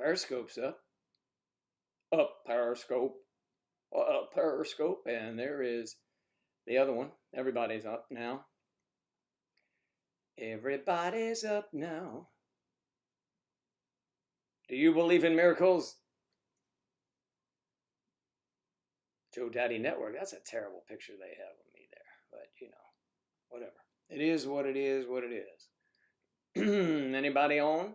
Periscope's up Periscope, up Periscope, and there is the other one. Everybody's up now. Everybody's up now. Do you believe in miracles? Joe Daddy Network. That's a terrible picture they have of me there, but whatever. It is what it is. What it is. Anybody on?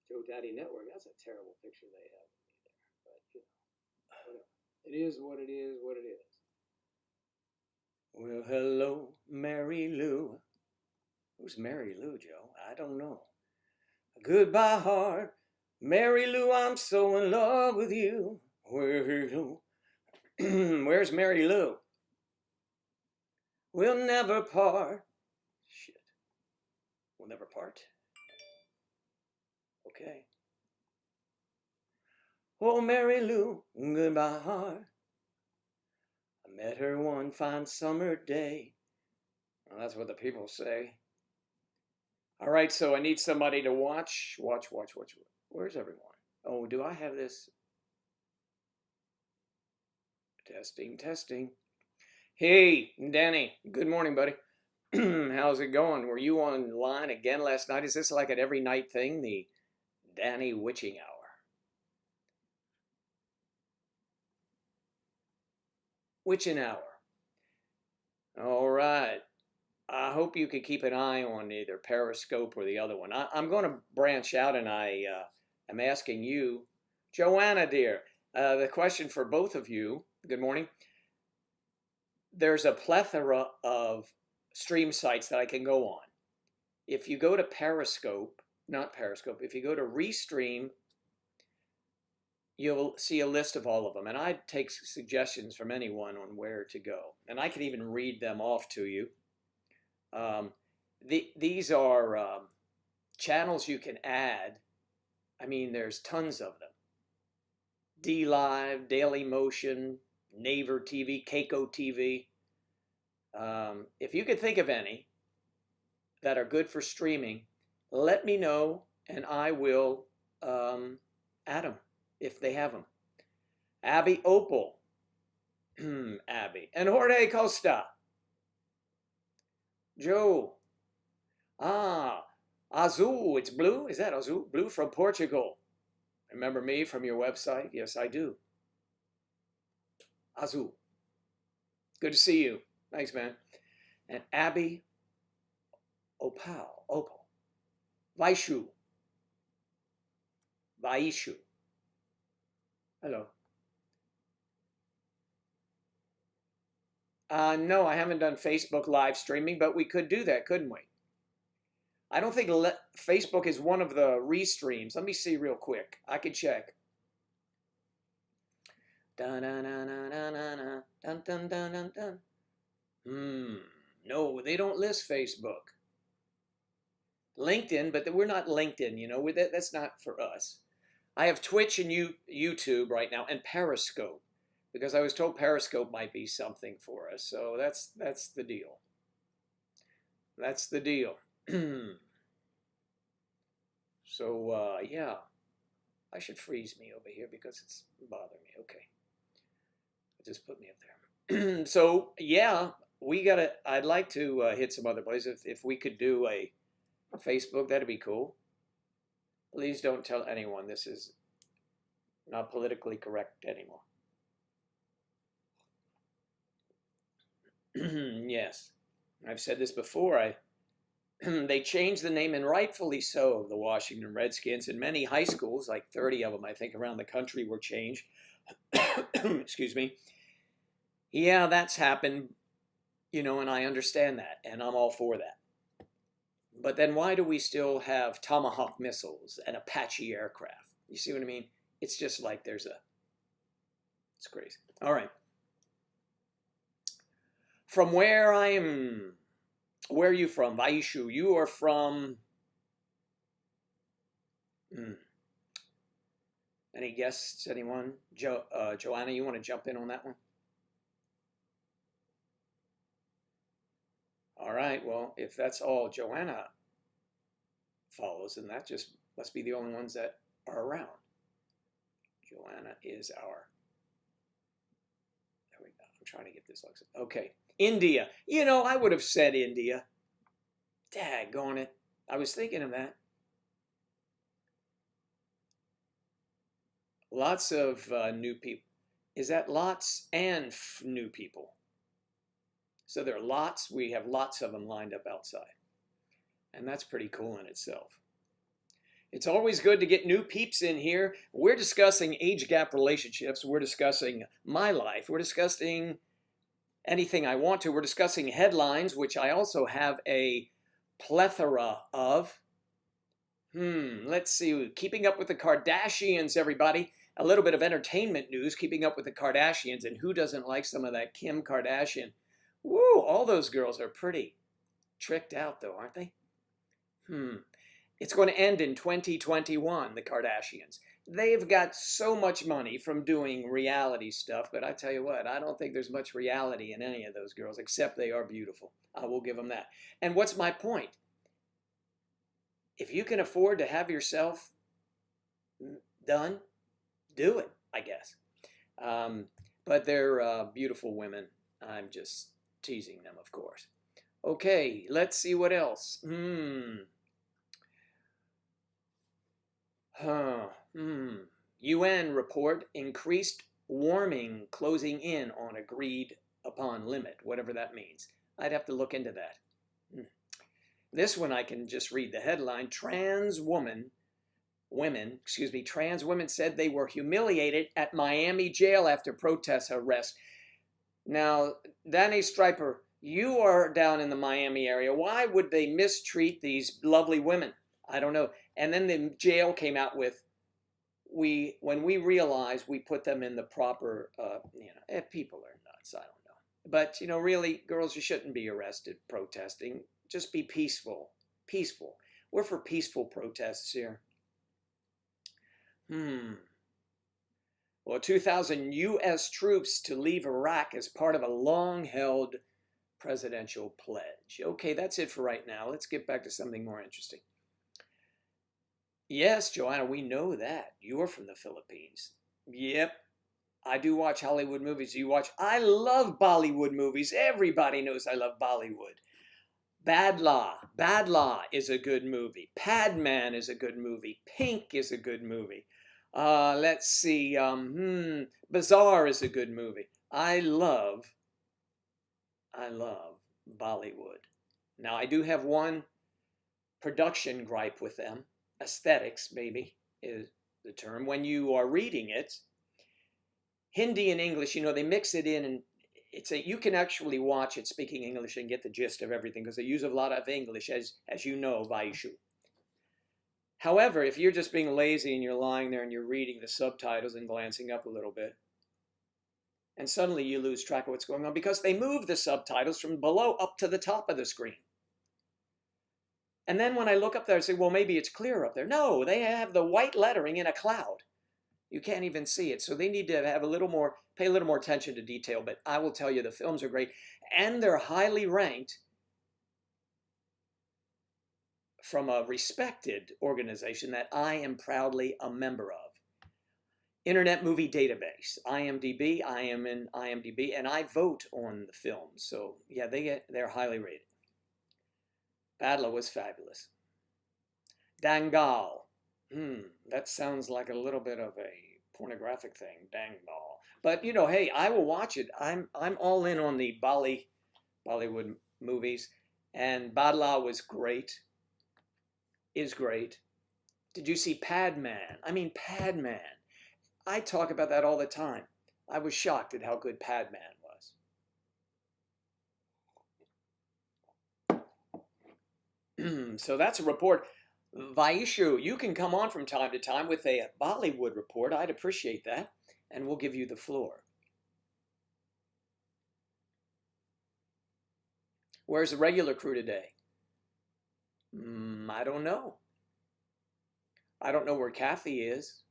Joe Daddy Network. That's a terrible picture they have of me there, but whatever. It is what it is. What it is. Well, hello, Mary Lou. Who's Mary Lou, Joe? I don't know. Goodbye, heart. Mary Lou, I'm so in love with you. Where's Mary Lou? We'll never part. Shit. We'll never part. Okay. Oh, Mary Lou, goodbye, heart. I met her one fine summer day. Well, that's what the people say. All right, so I need somebody to watch. Watch. Where's everyone? Oh, do I have this? Testing. Hey, Danny. Good morning, buddy. How's it going? Were you online again last night? Is this like an every night thing? The Danny Witching Hour. Witching Hour. All right. I hope you could keep an eye on either Periscope or the other one. I'm going to branch out, and I'm asking you, Joanna, dear, the question for both of you. Good morning. There's a plethora of stream sites that I can go on. If you go to Periscope, not Periscope, if you go to Restream, you'll see a list of all of them. And I'd take suggestions from anyone on where to go. And I can even read them off to you. These are channels you can add. I mean, there's tons of them. DLive, Daily Motion, Naver TV, Keiko TV. If you could think of any that are good for streaming, let me know and I will add them if they have them. Abby Opal. Abby. And Jorge Costa. Joe. Azul. It's blue. Is that Azul? Blue from Portugal. Remember me from your website? Yes, I do. Azul. Good to see you. Thanks, man. And Abby Opal. Vaishu. Hello. No, I haven't done Facebook live streaming, but we could do that, couldn't we? I don't think Facebook is one of the restreams. Let me see real quick. I could check. No, they don't list Facebook. LinkedIn, but we're not LinkedIn, that's not for us. I have Twitch and YouTube right now, and Periscope, because I was told Periscope might be something for us. So that's the deal. That's the deal. So yeah, I should freeze me over here because it's bothering me. Okay, just put me up there. So yeah, I'd like to hit some other places. If we could do a Facebook, that'd be cool. Please don't tell anyone this is not politically correct anymore. Yes, I've said this before. They changed the name, and rightfully so, of the Washington Redskins. And many high schools, like 30 of them, I think, around the country were changed. Excuse me. Yeah, that's happened, and I understand that, and I'm all for that. But then why do we still have Tomahawk missiles and Apache aircraft? You see what I mean? It's just like it's crazy. All right. From where are you from? Vaishu, you are from, any guests, anyone? Joanna, you want to jump in on that one? All right, well, if that's all, Joanna, follows, and that just must be the only ones that are around. Joanna is our, there we go. I'm trying to get this. Okay. India. You know, I would have said India. Daggone it. I was thinking of that. Lots of new people. Is that lots and new people? So there are lots. We have lots of them lined up outside. And that's pretty cool in itself. It's always good to get new peeps in here. We're discussing age gap relationships. We're discussing my life. We're discussing anything I want to. We're discussing headlines, which I also have a plethora of. Let's see. Keeping up with the Kardashians, everybody. A little bit of entertainment news. Keeping up with the Kardashians. And who doesn't like some of that Kim Kardashian? Woo, all those girls are pretty tricked out, though, aren't they? It's going to end in 2021, the Kardashians. They've got so much money from doing reality stuff, but I tell you what, I don't think there's much reality in any of those girls, except they are beautiful. I will give them that. And what's my point? If you can afford to have yourself done, do it, I guess. But they're beautiful women. I'm just teasing them, of course. Okay, let's see what else. UN report, increased warming closing in on agreed upon limit, whatever that means. I'd have to look into that. This one I can just read the headline. Trans women said they were humiliated at Miami jail after protest arrest. Now, Danny Striper, you are down in the Miami area. Why would they mistreat these lovely women? I don't know. And then the jail came out with, when we realized we put them in the proper, people are nuts, I don't know. But, really, girls, you shouldn't be arrested protesting. Just be peaceful. Peaceful. We're for peaceful protests here. Well, 2,000 U.S. troops to leave Iraq as part of a long-held presidential pledge. Okay, that's it for right now. Let's get back to something more interesting. Yes, Joanna, we know that. You're from the Philippines. Yep. I do watch Hollywood movies. You watch? I love Bollywood movies. Everybody knows I love Bollywood. Bad Law is a good movie. Padman is a good movie. Pink is a good movie. Let's see. Bazaar is a good movie. I love Bollywood. Now, I do have one production gripe with them. Aesthetics, maybe, is the term. When you are reading it, Hindi and English, they mix it in, and you can actually watch it speaking English and get the gist of everything, because they use a lot of English, as you know, Vaishu. However, if you're just being lazy and you're lying there and you're reading the subtitles and glancing up a little bit, and suddenly you lose track of what's going on, because they move the subtitles from below up to the top of the screen. And then when I look up there, I say, well, maybe it's clear up there. No, they have the white lettering in a cloud. You can't even see it. So they need to have pay a little more attention to detail. But I will tell you, the films are great. And they're highly ranked from a respected organization that I am proudly a member of. Internet Movie Database, IMDb. I am in IMDb, and I vote on the films. So yeah, they're highly rated. Badla was fabulous. Dangal. That sounds like a little bit of a pornographic thing, Dangal. But hey, I will watch it. I'm all in on the Bollywood movies, and Badla was great. Is great. Did you see Padman? I mean, Padman. I talk about that all the time. I was shocked at how good Padman was. So that's a report. Vaishu, you can come on from time to time with a Bollywood report. I'd appreciate that. And we'll give you the floor. Where's the regular crew today? I don't know. I don't know where Kathy is.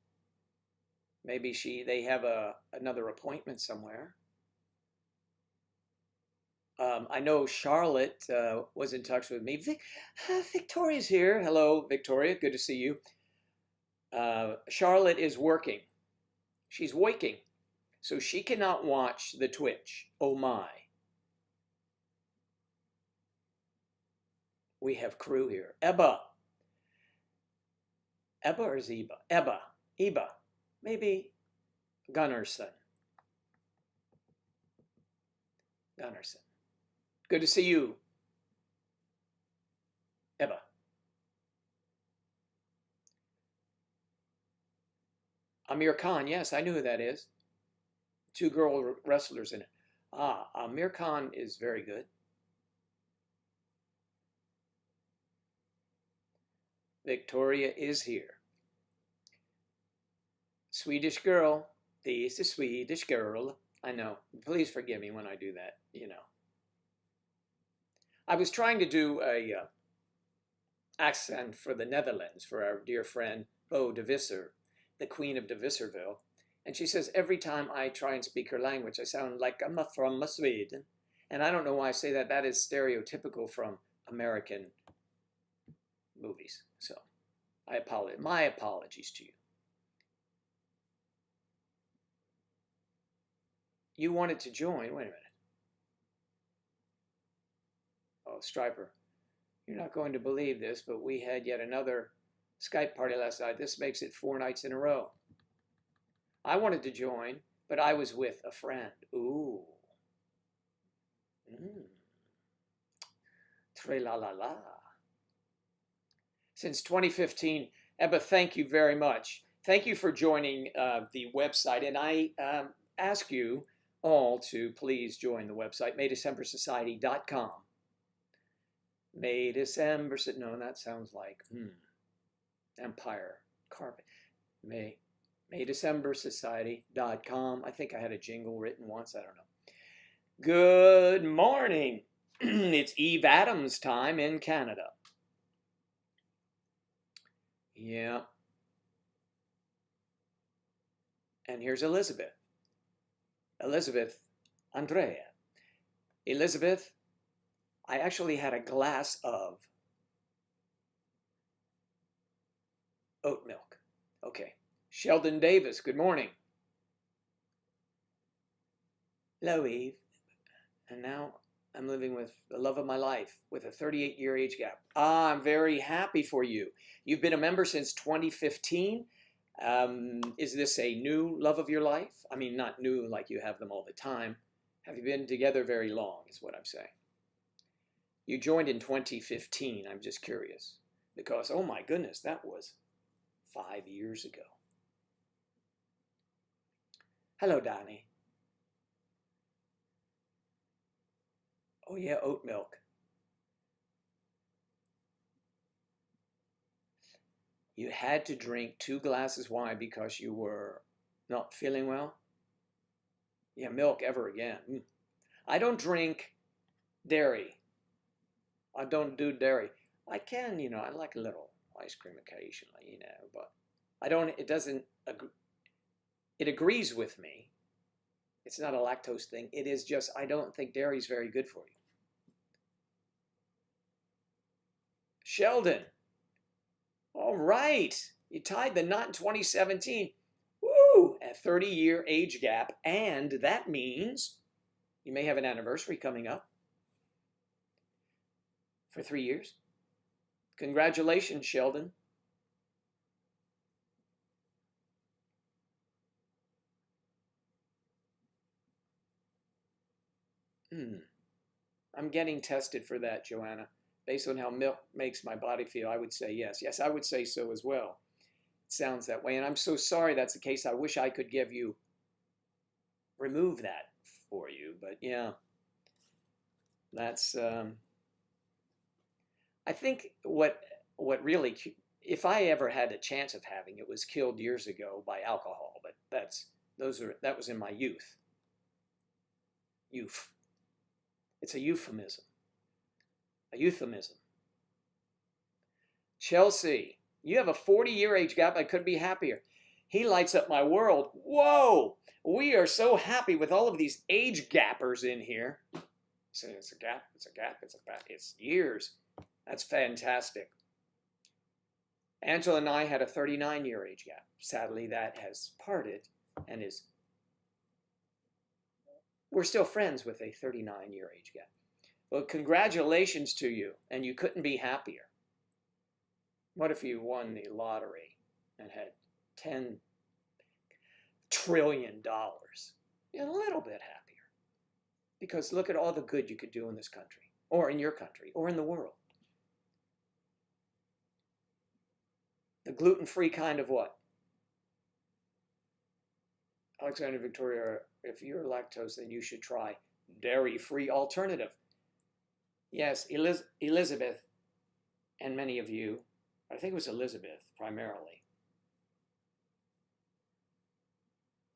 Maybe they have another appointment somewhere. I know Charlotte was in touch with me. Victoria's here. Hello, Victoria. Good to see you. Charlotte is working. She's waking. So she cannot watch the Twitch. Oh my. We have crew here. Ebba. Ebba or Zeba? Ebba. Eba. Maybe Gunnarsson. Gunnarsson. Good to see you, Ebba. Amir Khan, yes, I know who that is. Two girl wrestlers in it. Ah, Amir Khan is very good. Victoria is here. Swedish girl. This is Swedish girl. I know. Please forgive me when I do that, you know. I was trying to do a accent for the Netherlands for our dear friend Bo de Visser, the Queen of de Visserville. And she says every time I try and speak her language, I sound like I'm from Sweden. And I don't know why I say that. That is stereotypical from American movies. So I apologize. My apologies to you. You wanted to join. Wait a minute. Oh, Striper, you're not going to believe this, but we had yet another Skype party last night. This makes it 4 nights in a row. I wanted to join, but I was with a friend. Ooh. Tre-la-la-la. Since 2015, Ebba, thank you very much. Thank you for joining the website, and I ask you all to please join the website, maydecembersociety.com. May December, no, that sounds like Empire Carpet. Maydecembersociety.com. I think I had a jingle written once, I don't know. Good morning. It's Eve Adams time in Canada. Yeah. And here's Elizabeth. Elizabeth Andrea. Elizabeth, I actually had a glass of oat milk. Okay. Sheldon Davis, good morning. Hello, Eve. And now I'm living with the love of my life with a 38-year age gap. Ah, I'm very happy for you. You've been a member since 2015. Is this a new love of your life? I mean, not new like you have them all the time. Have you been together very long is what I'm saying. You joined in 2015. I'm just curious because, oh my goodness, that was 5 years ago. Hello, Donnie. Oh yeah, oat milk. You had to drink 2 glasses. Why? Because you were not feeling well? Yeah, milk ever again. I don't drink dairy. I don't do dairy. I can, you know, I like a little ice cream occasionally, you know, but I don't, it doesn't, it agrees with me. It's not a lactose thing. It is just, I don't think dairy is very good for you. Sheldon. All right. You tied the knot in 2017. Woo! A 30-year age gap. And that means you may have an anniversary coming up for 3 years. Congratulations, Sheldon. I'm getting tested for that, Joanna. Based on how milk makes my body feel, I would say yes. Yes, I would say so as well. It sounds that way. And I'm so sorry that's the case. I wish I could remove that for you. But yeah, that's, I think what really, if I ever had a chance of having it, was killed years ago by alcohol. But that was in my youth. It's a euphemism. A euphemism. Chelsea, you have a 40-year age gap. I couldn't be happier. He lights up my world. Whoa! We are so happy with all of these age gappers in here. Saying it's a gap, it's a gap, it's a gap. It's years. That's fantastic. Angela and I had a 39-year age gap. Sadly, that has parted and we're still friends with a 39-year age gap. Well, congratulations to you, and you couldn't be happier. What if you won the lottery and had $10 trillion? You're a little bit happier. Because look at all the good you could do in this country, or in your country, or in the world. The gluten-free kind of what? Alexander Victoria, if you're lactose, then you should try dairy-free alternative. Yes, Elizabeth, and many of you, I think it was Elizabeth primarily,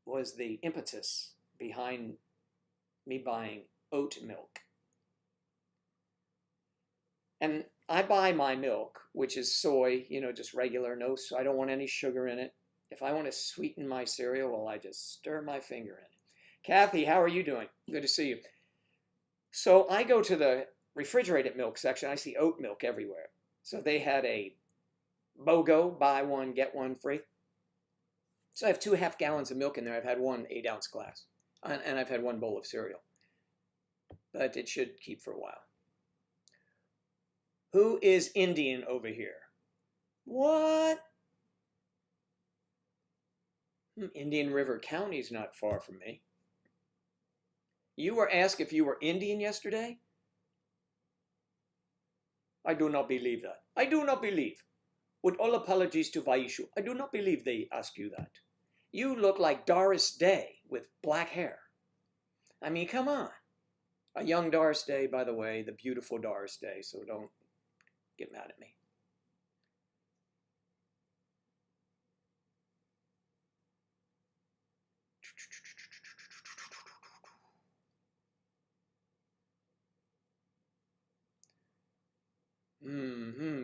was the impetus behind me buying oat milk. And I buy my milk, which is soy, just regular, no, I don't want any sugar in it. If I want to sweeten my cereal, well, I just stir my finger in it. Kathy, how are you doing? Good to see you. So I go to the refrigerated milk section. I see oat milk everywhere. So they had a BOGO, buy one, get one free. So I have 2.5 gallons of milk in there. I've had one 8-ounce glass, and I've had one bowl of cereal. But it should keep for a while. Who is Indian over here? What? Indian River County is not far from me. You were asked if you were Indian yesterday? I do not believe that. I do not believe. With all apologies to Vaishu, I do not believe they ask you that. You look like Doris Day with black hair. I mean, come on. A young Doris Day, by the way, the beautiful Doris Day, so don't get mad at me.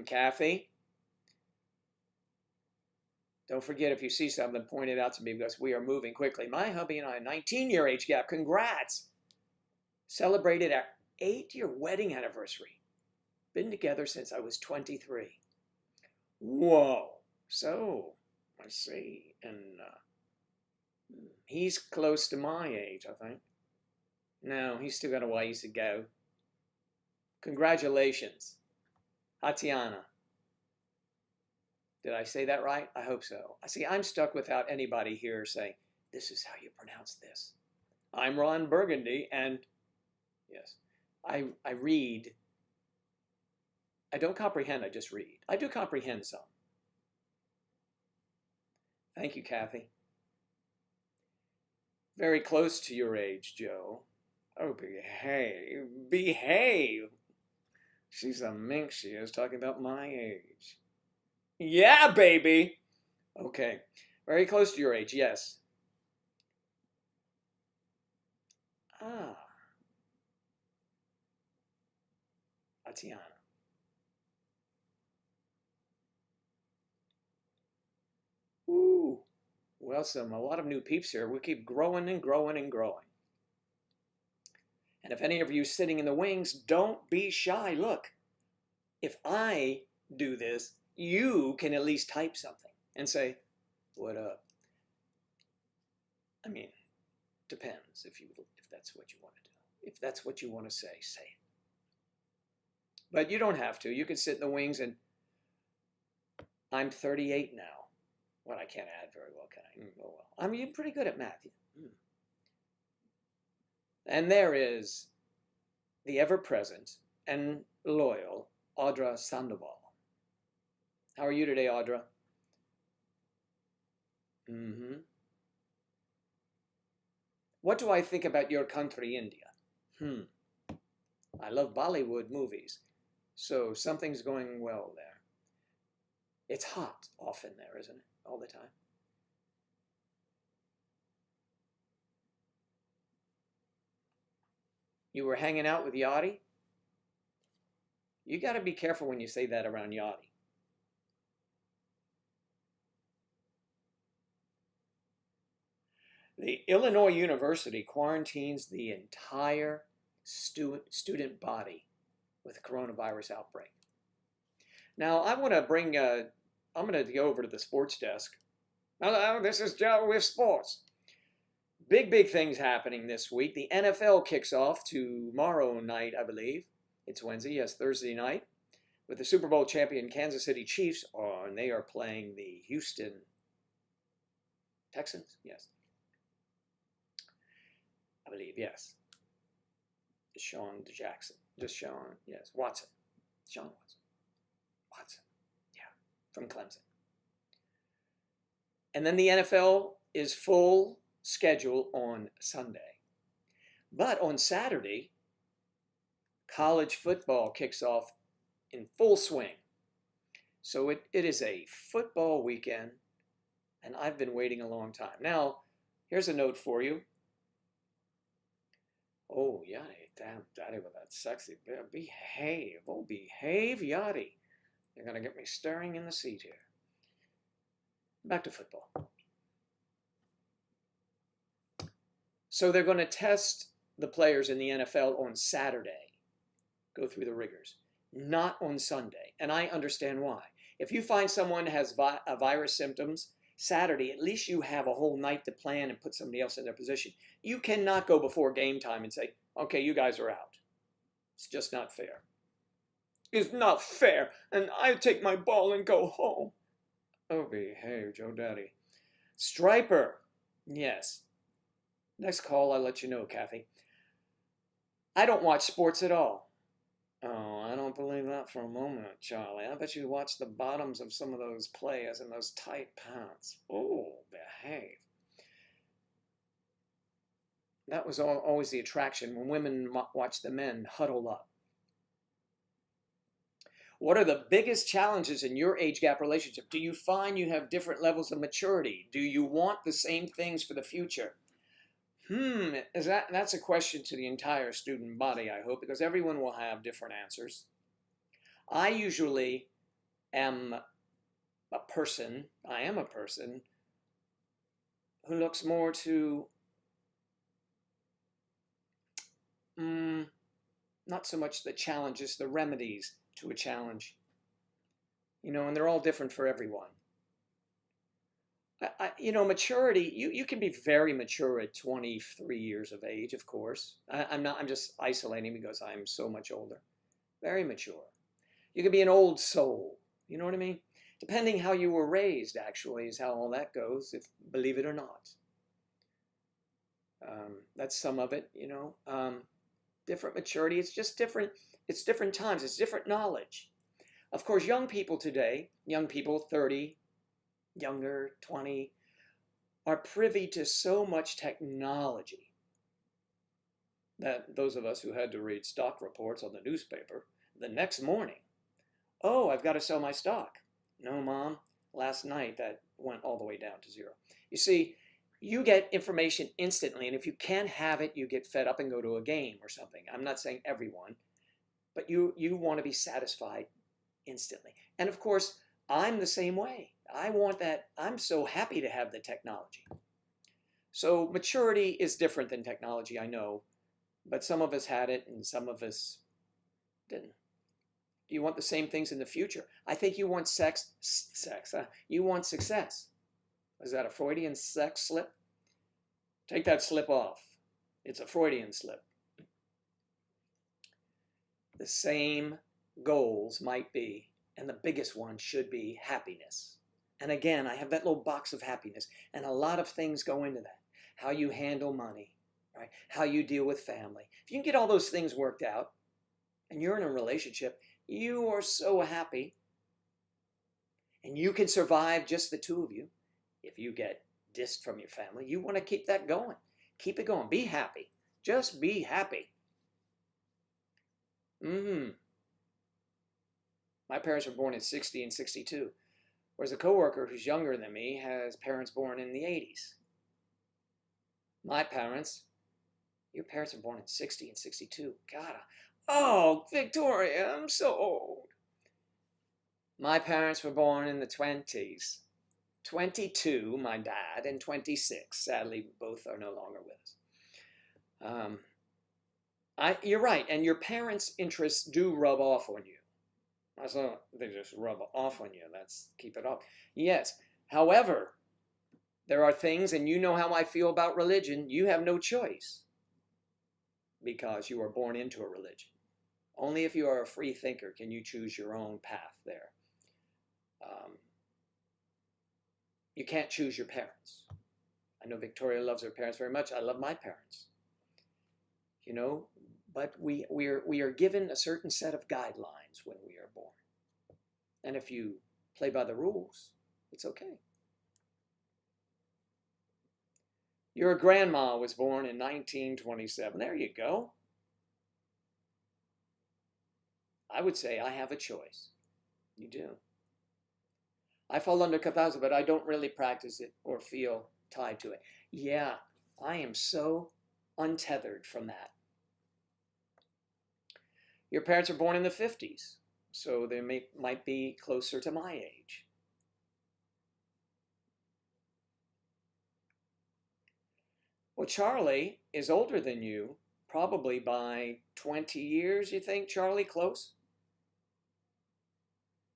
Kathy. Don't forget, if you see something, point it out to me because we are moving quickly. My hubby and I, 19-year age gap. Congrats. Celebrated our 8-year wedding anniversary. Been together since I was 23. Whoa. So, I see. And he's close to my age, I think. No, he's still got a ways to go. Congratulations. Tatiana. Did I say that right? I hope so. I see, I'm stuck without anybody here saying, this is how you pronounce this. I'm Ron Burgundy, and yes, I read. I don't comprehend, I just read. I do comprehend some. Thank you, Kathy. Very close to your age, Joe. Oh, behave. Behave. She's a minx, she is, talking about my age. Yeah, baby. Okay. Very close to your age, yes. Ah. Tatiana. Ooh. Well, a lot of new peeps here. We keep growing and growing and growing. And if any of you sitting in the wings, don't be shy. Look, if I do this, you can at least type something and say, what up? I mean, depends if that's what you want to do. If that's what you want to say, say it. But you don't have to. You can sit in the wings, and I'm 38 now. Well, I can't add very well, can I? Oh, well. I mean, you're pretty good at math. And there is the ever-present and loyal Audra Sandoval. How are you today, Audra? What do I think about your country, India? I love Bollywood movies, so something's going well there. It's hot often there, isn't it? All the time. You were hanging out with Yachty? You got to be careful when you say that around Yachty. The Illinois University quarantines the entire student body with the coronavirus outbreak. Now, I'm going to go over to the sports desk. Hello, this is Joe with sports. Big things happening this week. The NFL kicks off tomorrow night, I believe. It's Wednesday, yes, Thursday night, with the Super Bowl champion Kansas City Chiefs, and they are playing the Houston Texans, yes. I believe, yes. Deshaun Watson. Watson, yeah, from Clemson. And then the NFL is full schedule on Sunday. But on Saturday, college football kicks off in full swing. So it is a football weekend, and I've been waiting a long time. Now, here's a note for you. Oh, Yachty, damn, Daddy with that sexy, behave. Oh, behave, Yachty. You're going to get me staring in the seat here. Back to football. So they're going to test the players in the NFL on Saturday, go through the rigors, not on Sunday. And I understand why. If you find someone has virus symptoms, Saturday, at least you have a whole night to plan and put somebody else in their position. You cannot go before game time and say, okay, you guys are out. It's just not fair. It's not fair, and I take my ball and go home. Oh, behave, Joe Daddy. Striper, yes. Next call, I'll let you know, Kathy. I don't watch sports at all. Oh, I don't believe that for a moment, Charlie. I bet you watch the bottoms of some of those players in those tight pants. Oh, behave. That was always the attraction when women watch the men huddle up. What are the biggest challenges in your age gap relationship? Do you find you have different levels of maturity? Do you want the same things for the future? That's a question to the entire student body, I hope, because everyone will have different answers. I usually am a person who looks more to not so much the challenges, the remedies to a challenge. And they're all different for everyone. Maturity, you can be very mature at 23 years of age, of course. I'm just isolating because I'm so much older. Very mature. You can be an old soul, you know what I mean? Depending how you were raised, actually, is how all that goes, believe it or not. That's some of it, different maturity. It's just different. It's different times. It's different knowledge. Of course, young people today, 30, younger, 20, are privy to so much technology that those of us who had to read stock reports on the newspaper the next morning, oh, I've got to sell my stock. No, Mom, last night that went all the way down to zero. You see, you get information instantly, and if you can't have it, you get fed up and go to a game or something. I'm not saying everyone, but you want to be satisfied instantly. And of course, I'm the same way. I want that. I'm so happy to have the technology. So maturity is different than technology, I know, but some of us had it and some of us didn't. Do you want the same things in the future? I think you want you want success. Is that a Freudian sex slip? Take that slip off. It's a Freudian slip. The same goals might be, and the biggest one should be happiness. And again, I have that little box of happiness, and a lot of things go into that. How you handle money, right? How you deal with family. If you can get all those things worked out, and you're in a relationship, you are so happy, and you can survive just the two of you. If you get dissed from your family, you want to keep that going. Keep it going. Be happy. Just be happy. My parents were born in 60 and 62, whereas a coworker who's younger than me has parents born in the 80s. Your parents were born in 60 and 62. God, oh, Victoria, I'm so old. My parents were born in the 20s. 22, my dad, and 26. Sadly, both are no longer with us. You're right, and your parents' interests do rub off on you. That's not they just rub off on you. That's keep it up. Yes. However, there are things, and you know how I feel about religion. You have no choice because you are born into a religion. Only if you are a free thinker can you choose your own path there. Um, you can't choose your parents. I know Victoria loves her parents very much. I love my parents. You know, but we are given a certain set of guidelines when we are born. And if you play by the rules, it's okay. Your grandma was born in 1927. There you go. I would say I have a choice. You do. I fall under Kapasa, but I don't really practice it or feel tied to it. Yeah, I am so untethered from that. Your parents were born in the 50s, so they might be closer to my age. Well, Charlie is older than you, probably by 20 years, you think, Charlie? Close?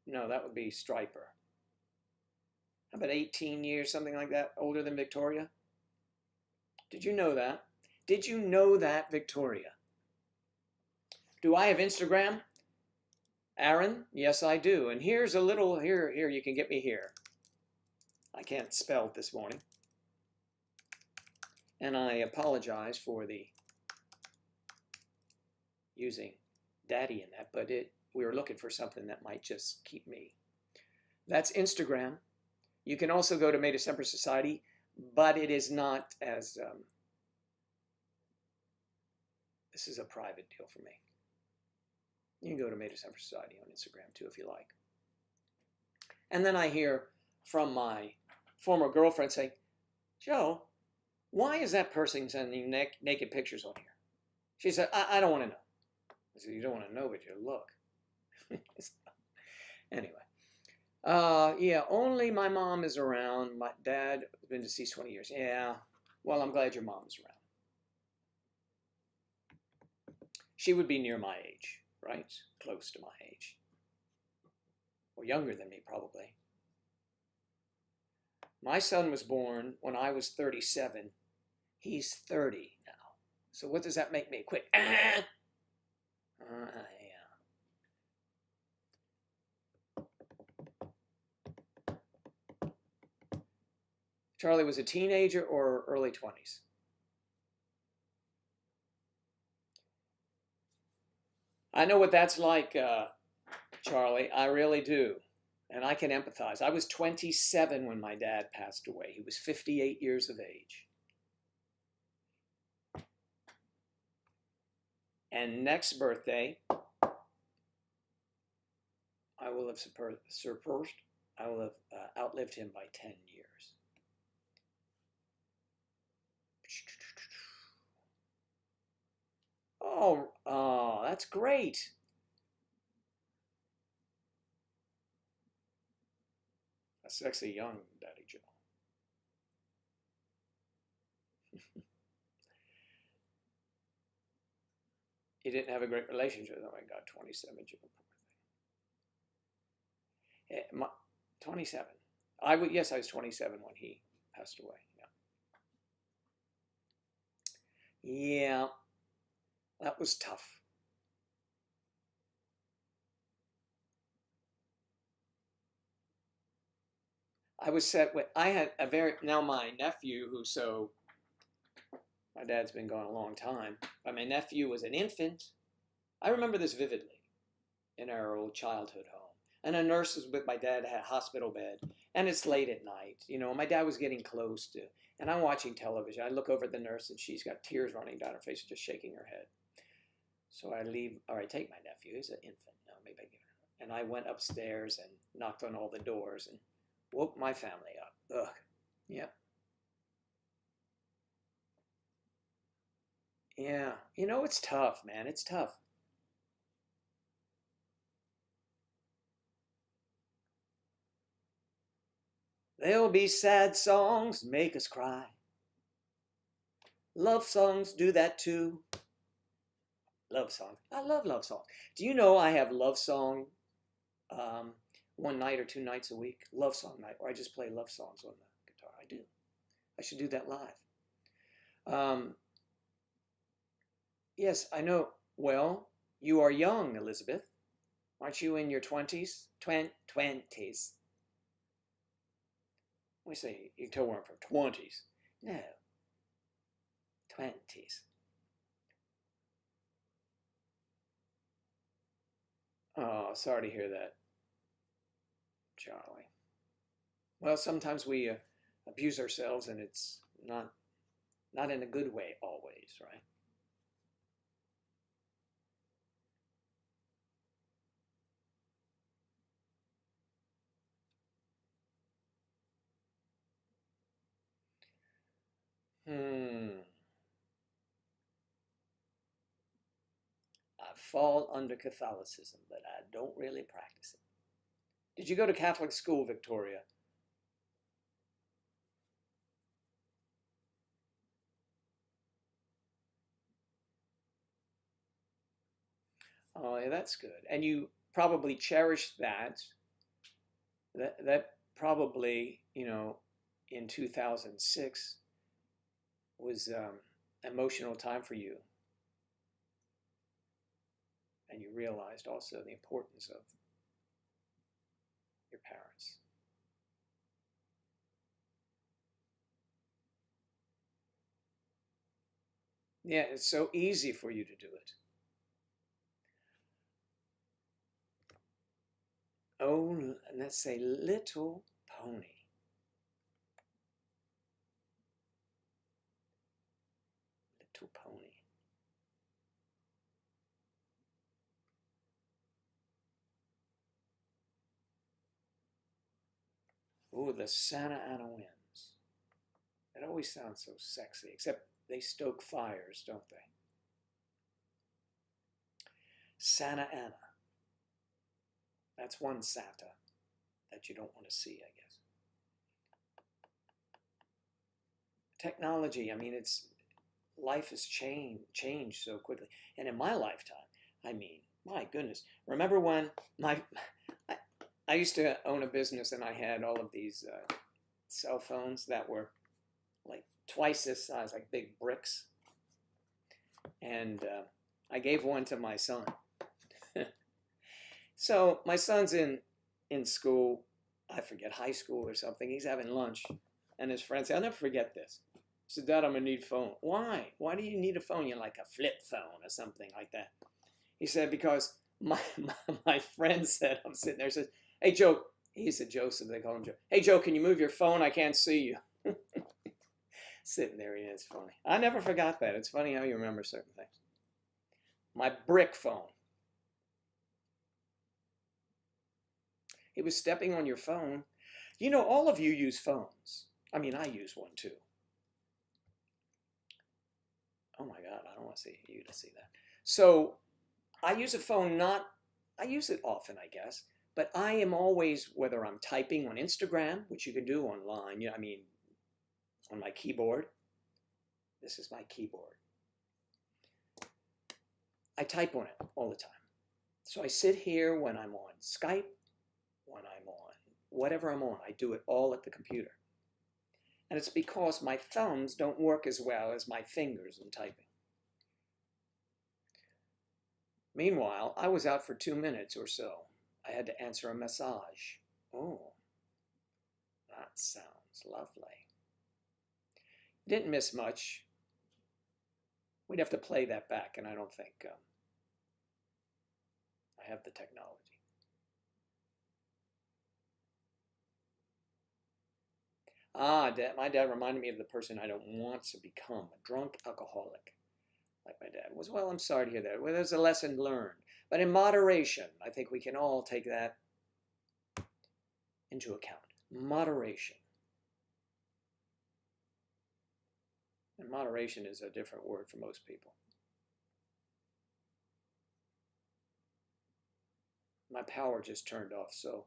No, that would be Striper. How about 18 years, something like that, older than Victoria? Did you know that? Did you know that, Victoria? Do I have Instagram? Aaron? Yes, I do. And here's a little, here, you can get me here. I can't spell this morning. And I apologize for the using daddy in that, but we were looking for something that might just keep me. That's Instagram. You can also go to May December Society, but it is not as, this is a private deal for me. You can go to May December Society on Instagram too if you like. And then I hear from my former girlfriend saying, Joe, why is that person sending naked pictures on here? She said, I don't want to know. I said, you don't want to know, but you look. Anyway. Yeah, only my mom is around. My dad has been deceased 20 years. Yeah, well, I'm glad your mom is around. She would be near my age, right? Close to my age. Or younger than me, probably. My son was born when I was 37. He's 30 now. So what does that make me? Quick. Yeah. Charlie was a teenager or early 20s? I know what that's like, Charlie. I really do. And I can empathize. I was 27 when my dad passed away. He was 58 years of age. And next birthday, I will have I will have outlived him by 10 years. Oh, that's great. That's sexy young Daddy Joe. You didn't have a great relationship. Oh my God, 27. Yeah, 27. Yes, I was 27 when he passed away. Yeah, that was tough. I was set with, I had a now my nephew my dad's been gone a long time, but my nephew was an infant. I remember this vividly in our old childhood home. And a nurse was with my dad, had a hospital bed, and it's late at night. You know, my dad was getting close to, and I'm watching television. I look over at the nurse and she's got tears running down her face and just shaking her head. So I leave, all right, take my nephew. He's an infant. No, maybe I give her. And I went upstairs and knocked on all the doors and woke my family up. Ugh. Yeah. Yeah. You know, it's tough, man. It's tough. There'll be sad songs make us cry. Love songs do that too. Love songs. I love love songs. Do you know I have love song um, one night or 2 nights a week? Love song night, where I just play love songs on the guitar. I do. I should do that live. Um, yes, I know. Well, you are young, Elizabeth. Aren't you in your 20s? 20s. We say you tell one from 20s. No, 20s. Oh, sorry to hear that, Charlie. Well, sometimes we abuse ourselves, and it's not in a good way always, right? Hmm. I fall under Catholicism, but I don't really practice it. Did you go to Catholic school, Victoria? Oh, yeah, that's good. And you probably cherished that. That probably, in 2006 was emotional time for you, and you realized also the importance of your parents. Yeah, it's so easy for you to do it. Oh, let's say Little Pony. Little Pony. Oh, the Santa Ana winds. It always sounds so sexy, except they stoke fires, don't they? Santa Ana. That's one Santa that you don't want to see, I guess. Technology, I mean, it's life has changed so quickly. And in my lifetime, I mean, my goodness. Remember when I, I used to own a business and I had all of these cell phones that were like twice this size, like big bricks. And I gave one to my son. So my son's in school, I forget, high school or something. He's having lunch, and his friend said, "I'll never forget this." He said, "Dad, I'm gonna need a phone." "Why? Why do you need a phone?" "You're like a flip phone or something like that." He said, "Because my friend said," I'm sitting there, says, "Hey Joe," he said Joseph, they call him Joe. "Hey Joe, can you move your phone? I can't see you." Sitting there, yeah, it's funny. I never forgot that. It's funny how you remember certain things. My brick phone. He was stepping on your phone. All of you use phones. I mean, I use one too. Oh my God, I don't want to see you to see that. So I use a phone not, I use it often, I guess, but I am always, whether I'm typing on Instagram, which you can do online, I mean, on my keyboard. This is my keyboard. I type on it all the time. So I sit here when I'm on Skype, when I'm on whatever I'm on, I do it all at the computer. And it's because my thumbs don't work as well as my fingers in typing. Meanwhile, I was out for 2 minutes or so. I had to answer a message. Oh, that sounds lovely. Didn't miss much. We'd have to play that back, and I don't think I have the technology. My dad reminded me of the person I don't want to become, a drunk alcoholic, like my dad was. Well, I'm sorry to hear that. Well, there's a lesson learned. But in moderation, I think we can all take that into account. Moderation. And moderation is a different word for most people. My power just turned off, so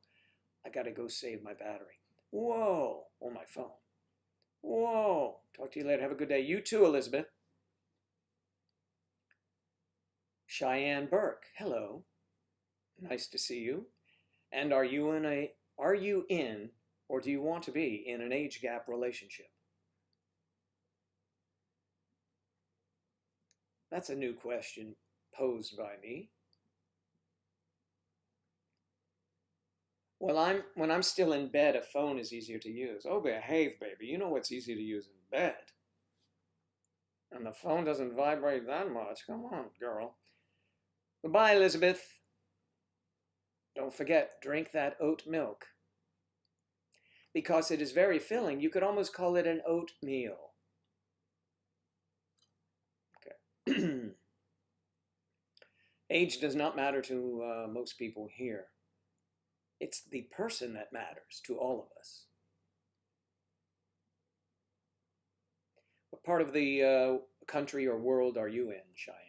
I got to go save my battery. Whoa, on my phone. Whoa. Talk to you later. Have a good day. You too, Elizabeth. Cheyenne Burke, hello. Nice to see you. And are you in or do you want to be in an age gap relationship? That's a new question posed by me. Well, when I'm still in bed, a phone is easier to use. Oh, behave, baby. You know what's easy to use in bed. And the phone doesn't vibrate that much. Come on, girl. Goodbye, Elizabeth. Don't forget, drink that oat milk. Because it is very filling. You could almost call it an oatmeal. Okay. Age does not matter to most people here. It's the person that matters to all of us. What part of the country or world are you in, Cheyenne?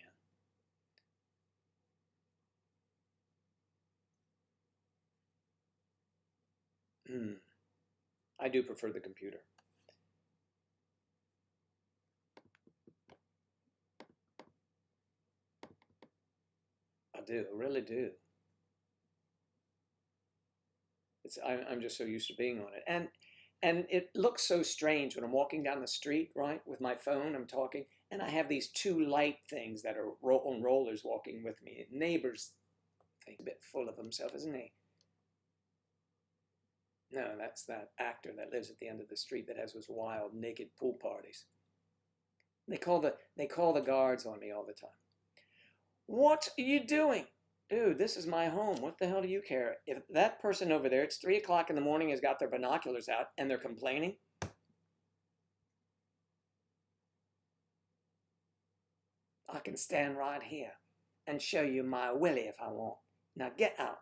I do prefer the computer. I do, I really do. I'm just so used to being on it. And it looks so strange when I'm walking down the street, right, with my phone, I'm talking, and I have these two light things that are on rollers walking with me. Neighbors think a bit full of himself, isn't he? No, that's that actor that lives at the end of the street that has those wild naked pool parties. They call the guards on me all the time. What are you doing? Dude, this is my home. What the hell do you care? If that person over there, it's 3 o'clock in the morning, has got their binoculars out and they're complaining, I can stand right here and show you my willy if I want. Now get out.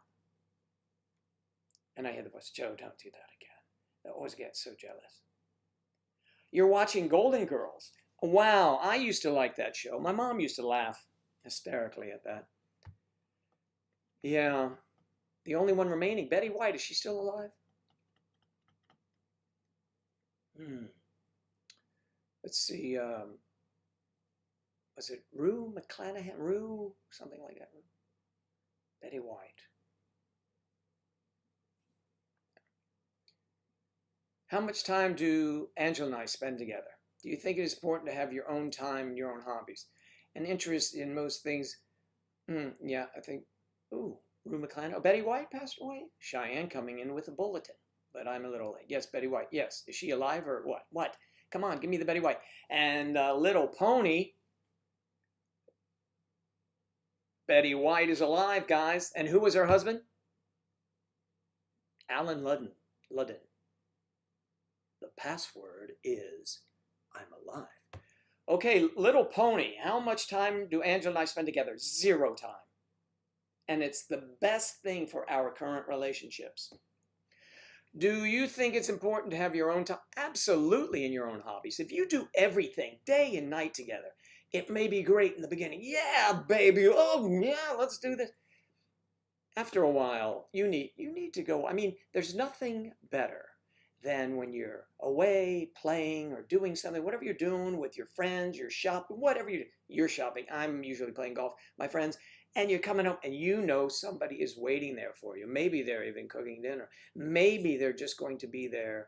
And I hear the voice, Joe, don't do that again. They always get so jealous. You're watching Golden Girls. Wow, I used to like that show. My mom used to laugh hysterically at that. Yeah, the only one remaining, Betty White, is she still alive? Let's see, was it Rue McClanahan? Rue, something like that. Betty White. How much time do Angela and I spend together? Do you think it is important to have your own time and your own hobbies? An interest in most things? Yeah, I think, ooh, Rue McClanahan. Oh, Betty White passed away? Cheyenne coming in with a bulletin, but I'm a little late. Yes, Betty White. Yes. Is she alive or what? What? Come on, give me the Betty White. And Little Pony. Betty White is alive, guys. And who was her husband? Alan Ludden. The password is I'm alive. Okay, Little Pony. How much time do Angela and I spend together? 0 time. And it's the best thing for our current relationships. Do you think it's important to have your own time? Absolutely, in your own hobbies. If you do everything day and night together, it may be great in the beginning. Yeah, baby. Oh, yeah, let's do this. After a while, you need to go. I mean, there's nothing better than when you're away playing or doing something, whatever you're doing with your friends, you're shopping, whatever you're shopping. I'm usually playing golf, my friends, and you're coming home and you know somebody is waiting there for you. Maybe they're even cooking dinner. Maybe they're just going to be there.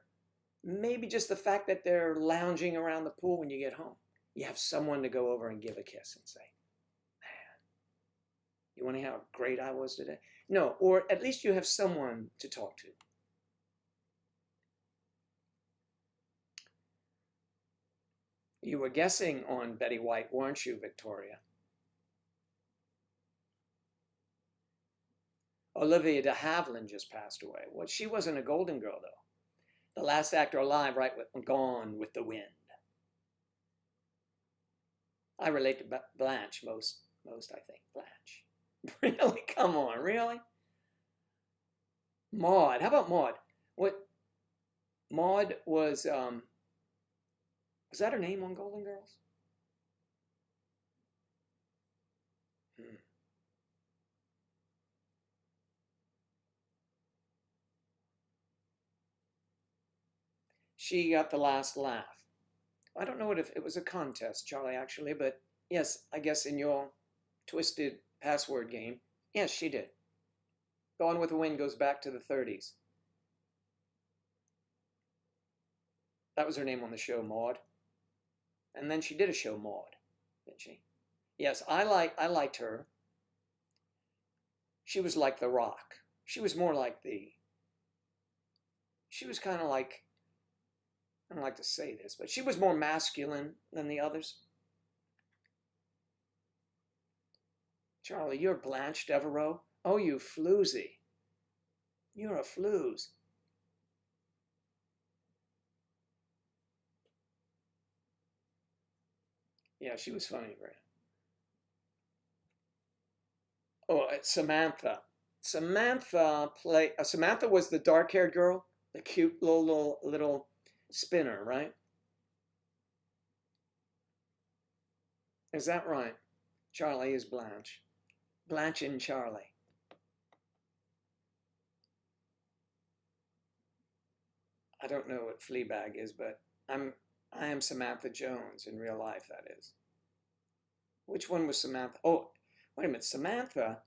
Maybe just the fact that they're lounging around the pool when you get home. You have someone to go over and give a kiss and say, man, you want to hear how great I was today? No, or at least you have someone to talk to. You were guessing on Betty White, weren't you, Victoria? Olivia de Havilland just passed away. Well, she wasn't a Golden Girl, though. The last actor alive, right, Gone with the Wind. I relate to Blanche most, I think. Blanche. Really? Come on, really? Maud. How about Maud? What? Maud was that her name on Golden Girls? She got the last laugh. I don't know if it was a contest, Charlie, actually, but yes, I guess in your twisted Password game. Yes, she did. Gone with the Wind goes back to the 30s. That was her name on the show, Maud. And then she did a show, Maud, didn't she? Yes, I liked her. She was like The Rock. She was more like she was kind of like, I don't like to say this, but she was more masculine than the others. Charlie, you're Blanche Devereaux? Oh, you floozy. You're a flooze. Yeah, she was funny, right? Oh, Samantha. Samantha was the dark-haired girl, the cute little spinner, right? Is that right? Charlie is Blanche. Blanche and Charlie. I don't know what Fleabag is, but I am Samantha Jones in real life, that is. Which one was Samantha? Oh, wait a minute, Samantha.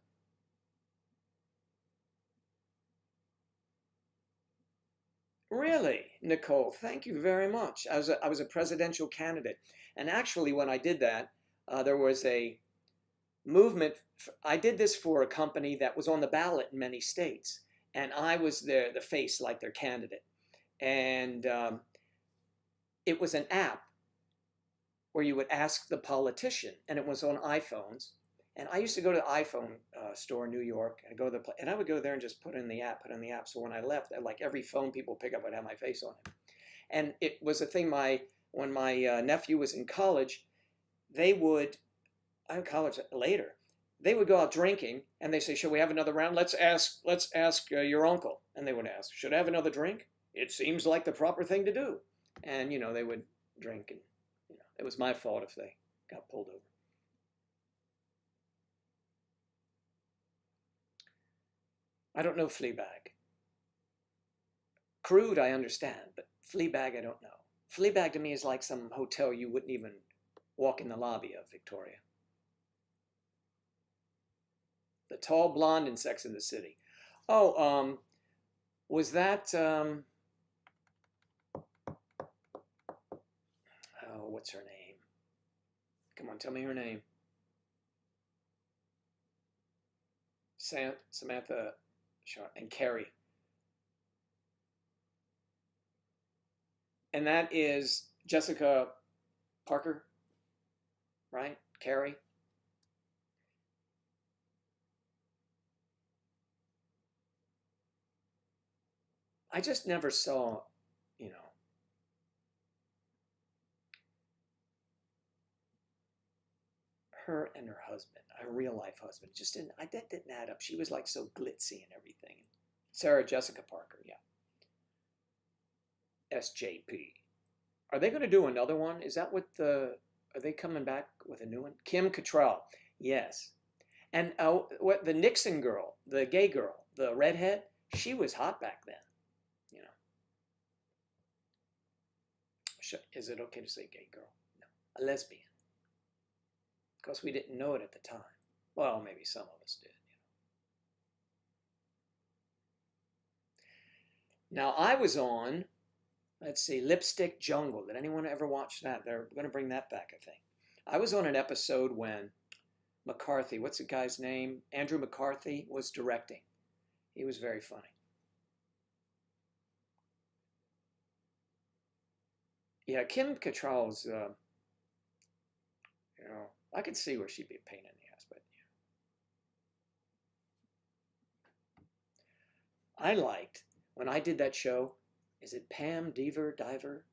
Really, Nicole, thank you very much. I was a presidential candidate. And actually, when I did that, there was a movement. I did this for a company that was on the ballot in many states. And I was the face, like their candidate. And it was an app where you would ask the politician, and it was on iPhones. And I used to go to the iPhone store in New York, and I would go there and just put in the app. So when I left, like every phone people pick up would have my face on it. And it was a thing. When my nephew was in college, they would, I'm in college later. They would go out drinking, and they say, "Should we have another round? Let's ask your uncle." And they would ask, "Should I have another drink? It seems like the proper thing to do." And they would drink, and it was my fault if they got pulled over. I don't know Fleabag. Crude, I understand, but Fleabag, I don't know. Fleabag to me is like some hotel you wouldn't even walk in the lobby of, Victoria. The tall blonde in Sex and the City. Oh, was that, oh, what's her name? Come on, tell me her name. Samantha and Carrie. And that is Jessica Parker, right? Carrie. I just never saw, you know, her and her husband, her real life husband, just didn't. That didn't add up. She was like so glitzy and everything. Sarah Jessica Parker, yeah. SJP. Are they going to do another one? Is that what Are they coming back with a new one? Kim Cattrall, yes. And what the Nixon girl, the gay girl, the redhead, she was hot back then. You know, is it okay to say gay girl? No, a lesbian. Because we didn't know it at the time. Well, maybe some of us did. Now I was on, let's see, Lipstick Jungle. Did anyone ever watch that? They're going to bring that back, I think. I was on an episode when McCarthy, what's the guy's name? Andrew McCarthy was directing. He was very funny. Yeah, Kim Cattrall's, I could see where she'd be a pain in the ass, but I liked, when I did that show, is it Pam Driver?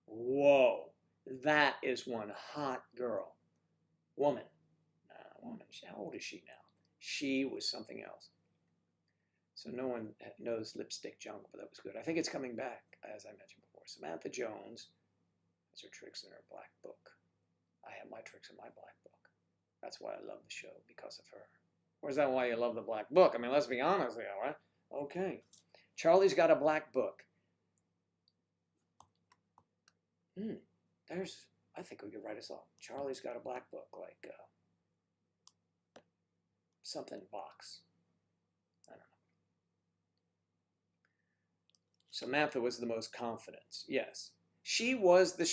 Whoa, that is one hot girl. Woman. How old is she now? She was something else. So no one knows Lipstick Jungle, but that was good. I think it's coming back, as I mentioned before. Samantha Jones has her tricks in her black book. I have my tricks in my black book. That's why I love the show, because of her. Or is that why you love the black book? I mean, let's be honest here, right? Okay. Charlie's got a black book. I think we could write a song. Charlie's got a black book, like something box. I don't know. Samantha was the most confident. Yes. She was the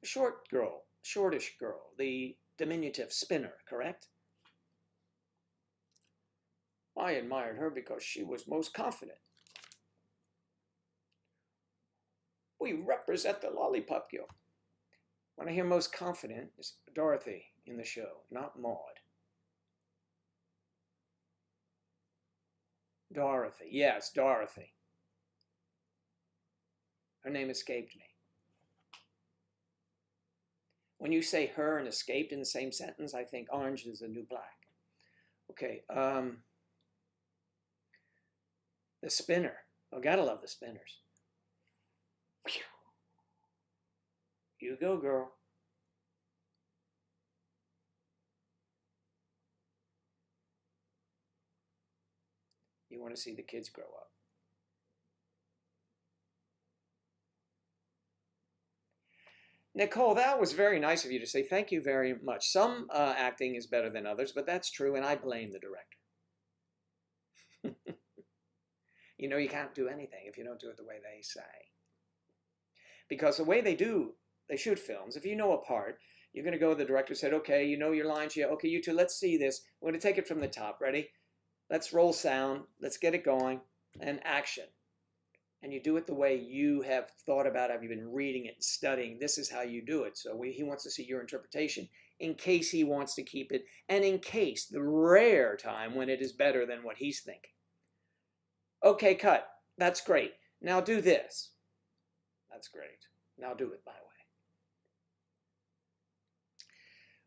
short girl, shortish girl, the diminutive spinner, correct? I admired her because she was most confident. We represent the Lollipop Guild. When I hear most confident, it's Dorothy in the show, not Maud. Dorothy, yes, Dorothy. Her name escaped me. When you say her and escaped in the same sentence, I think Orange is the New Black. Okay, the spinner. Oh, gotta love the spinners. You go, girl. You want to see the kids grow up. Nicole, that was very nice of you to say. Thank you very much. Some acting is better than others, but that's true, and I blame the director. You know, you can't do anything if you don't do it the way they say. Because the way they shoot films, if you know a part, you're going to go to the director and say, okay, you know your lines, yeah, okay, you two, let's see this. We're going to take it from the top. Ready? Let's roll sound. Let's get it going. And action. And you do it the way you have thought about it. Have you been reading it and studying? This is how you do it. So he wants to see your interpretation in case he wants to keep it, and in case the rare time when it is better than what he's thinking. Okay, cut. That's great. Now do this. That's great. Now do it my way.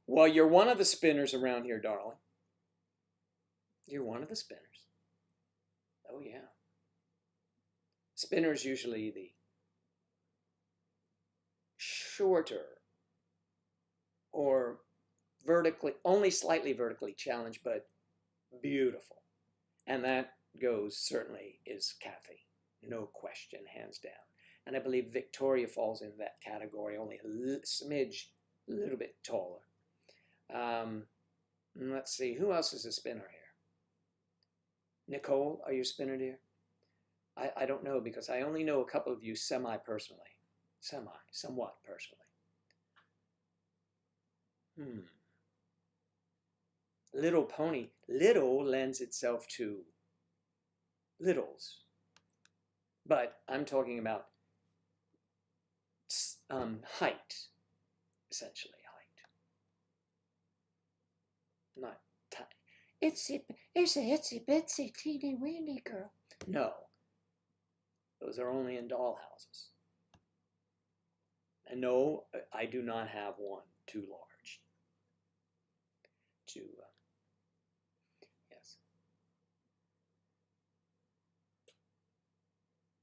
Well, you're one of the spinners around here, darling. You're one of the spinners. Oh, yeah. Spinner's usually the shorter or vertically, only slightly vertically challenged, but beautiful. And that certainly is Kathy. No question, hands down. And I believe Victoria falls into that category, only a smidge, a little bit taller. Let's see, who else is a spinner here? Nicole, are you a spinner, dear? I don't know, because I only know a couple of you semi-personally. Somewhat personally. Little Pony. Little lends itself to littles. But I'm talking about height, essentially height. Not tight. It's a itsy bitsy teeny weeny girl. No. Those are only in dollhouses. And no, I do not have one too large. Yes.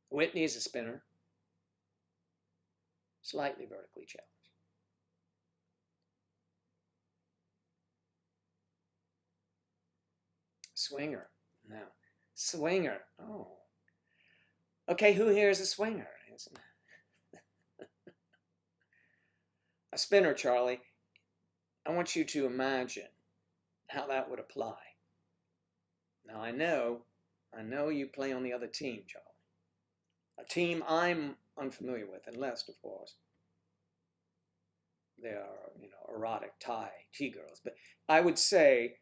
Whitney is a spinner. Slightly vertically challenged. Swinger. No. Swinger. Oh. Okay, who here is a swinger? A spinner, Charlie. I want you to imagine how that would apply. Now, I know you play on the other team, Charlie. A team I'm unfamiliar with, unless, of course, they are, erotic Thai tea-girls. But I would say,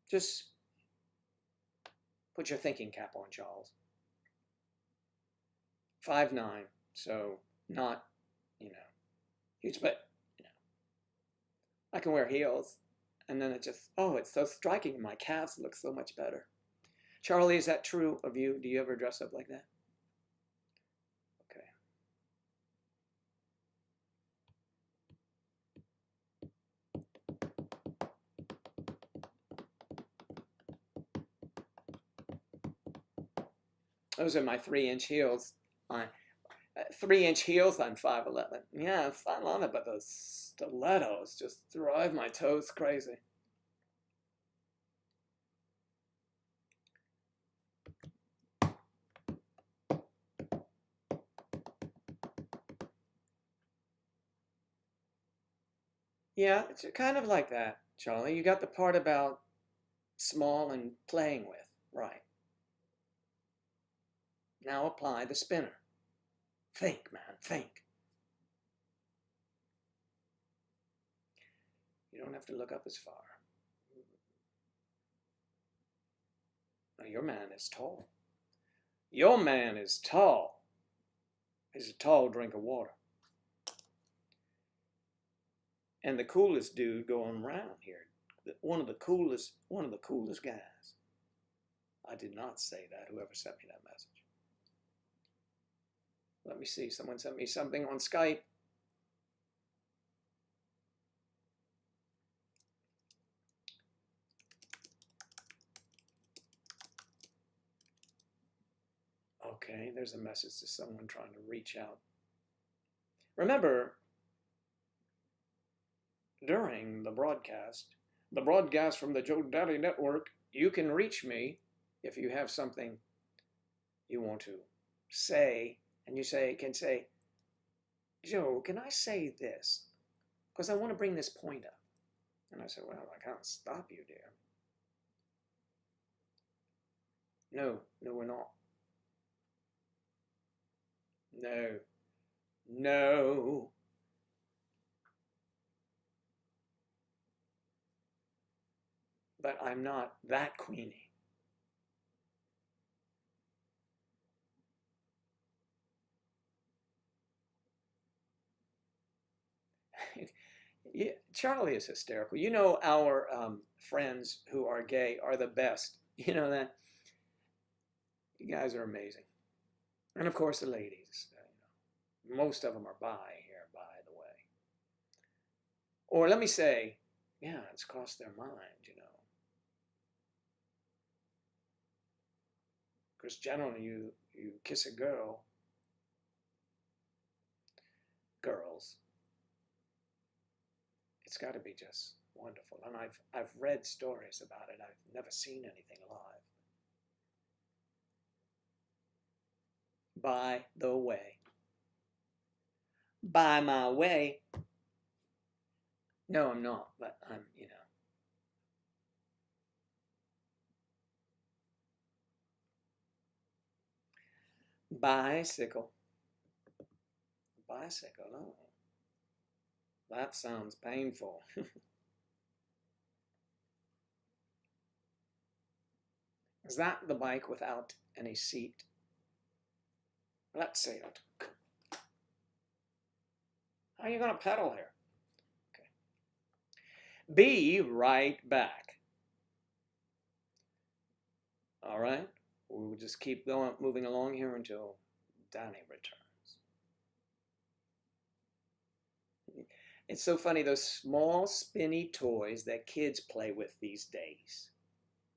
just put your thinking cap on, Charles. 5'9", so not, huge, but, I can wear heels. And then it's so striking. My calves look so much better. Charlie, is that true of you? Do you ever dress up like that? Okay. Those are my 3-inch heels. 3-inch heels, I'm 5'11". Yeah, I'm 5'11", but those stilettos just drive my toes crazy. Yeah, it's kind of like that, Charlie. You got the part about small and playing with. Right. Now apply the spinner. Think, man, think. You don't have to look up as far. Now, your man is tall. Your man is tall. He's a tall drink of water. And the coolest dude going around here. One of the coolest guys. I did not say that, whoever sent me that message. Let me see. Someone sent me something on Skype. Okay, there's a message to someone trying to reach out. Remember, during the broadcast from the Joe Daddy Network, you can reach me if you have something you want to say, and you can say, Joe, can I say this? Because I want to bring this point up. And I said, well, I can't stop you, dear. No, we're not. No. But I'm not that Queenie. Yeah, Charlie is hysterical. You know, our friends who are gay are the best. You know that? You guys are amazing. And of course, the ladies. Most of them are bi here, by the way. Or let me say, yeah, it's crossed their mind, you know. Because generally, you kiss a girl, girls, it's got to be just wonderful. And I've read stories about it. I've never seen anything live. By the way, by my way. No, I'm not, but I'm, you know. Bicycle. Bicycle, oh. That sounds painful. Is that the bike without any seat? Let's see it. How are you going to pedal here? Okay. Be right back. All right. We'll just keep going, moving along here until Danny returns. It's so funny, those small spinny toys that kids play with these days.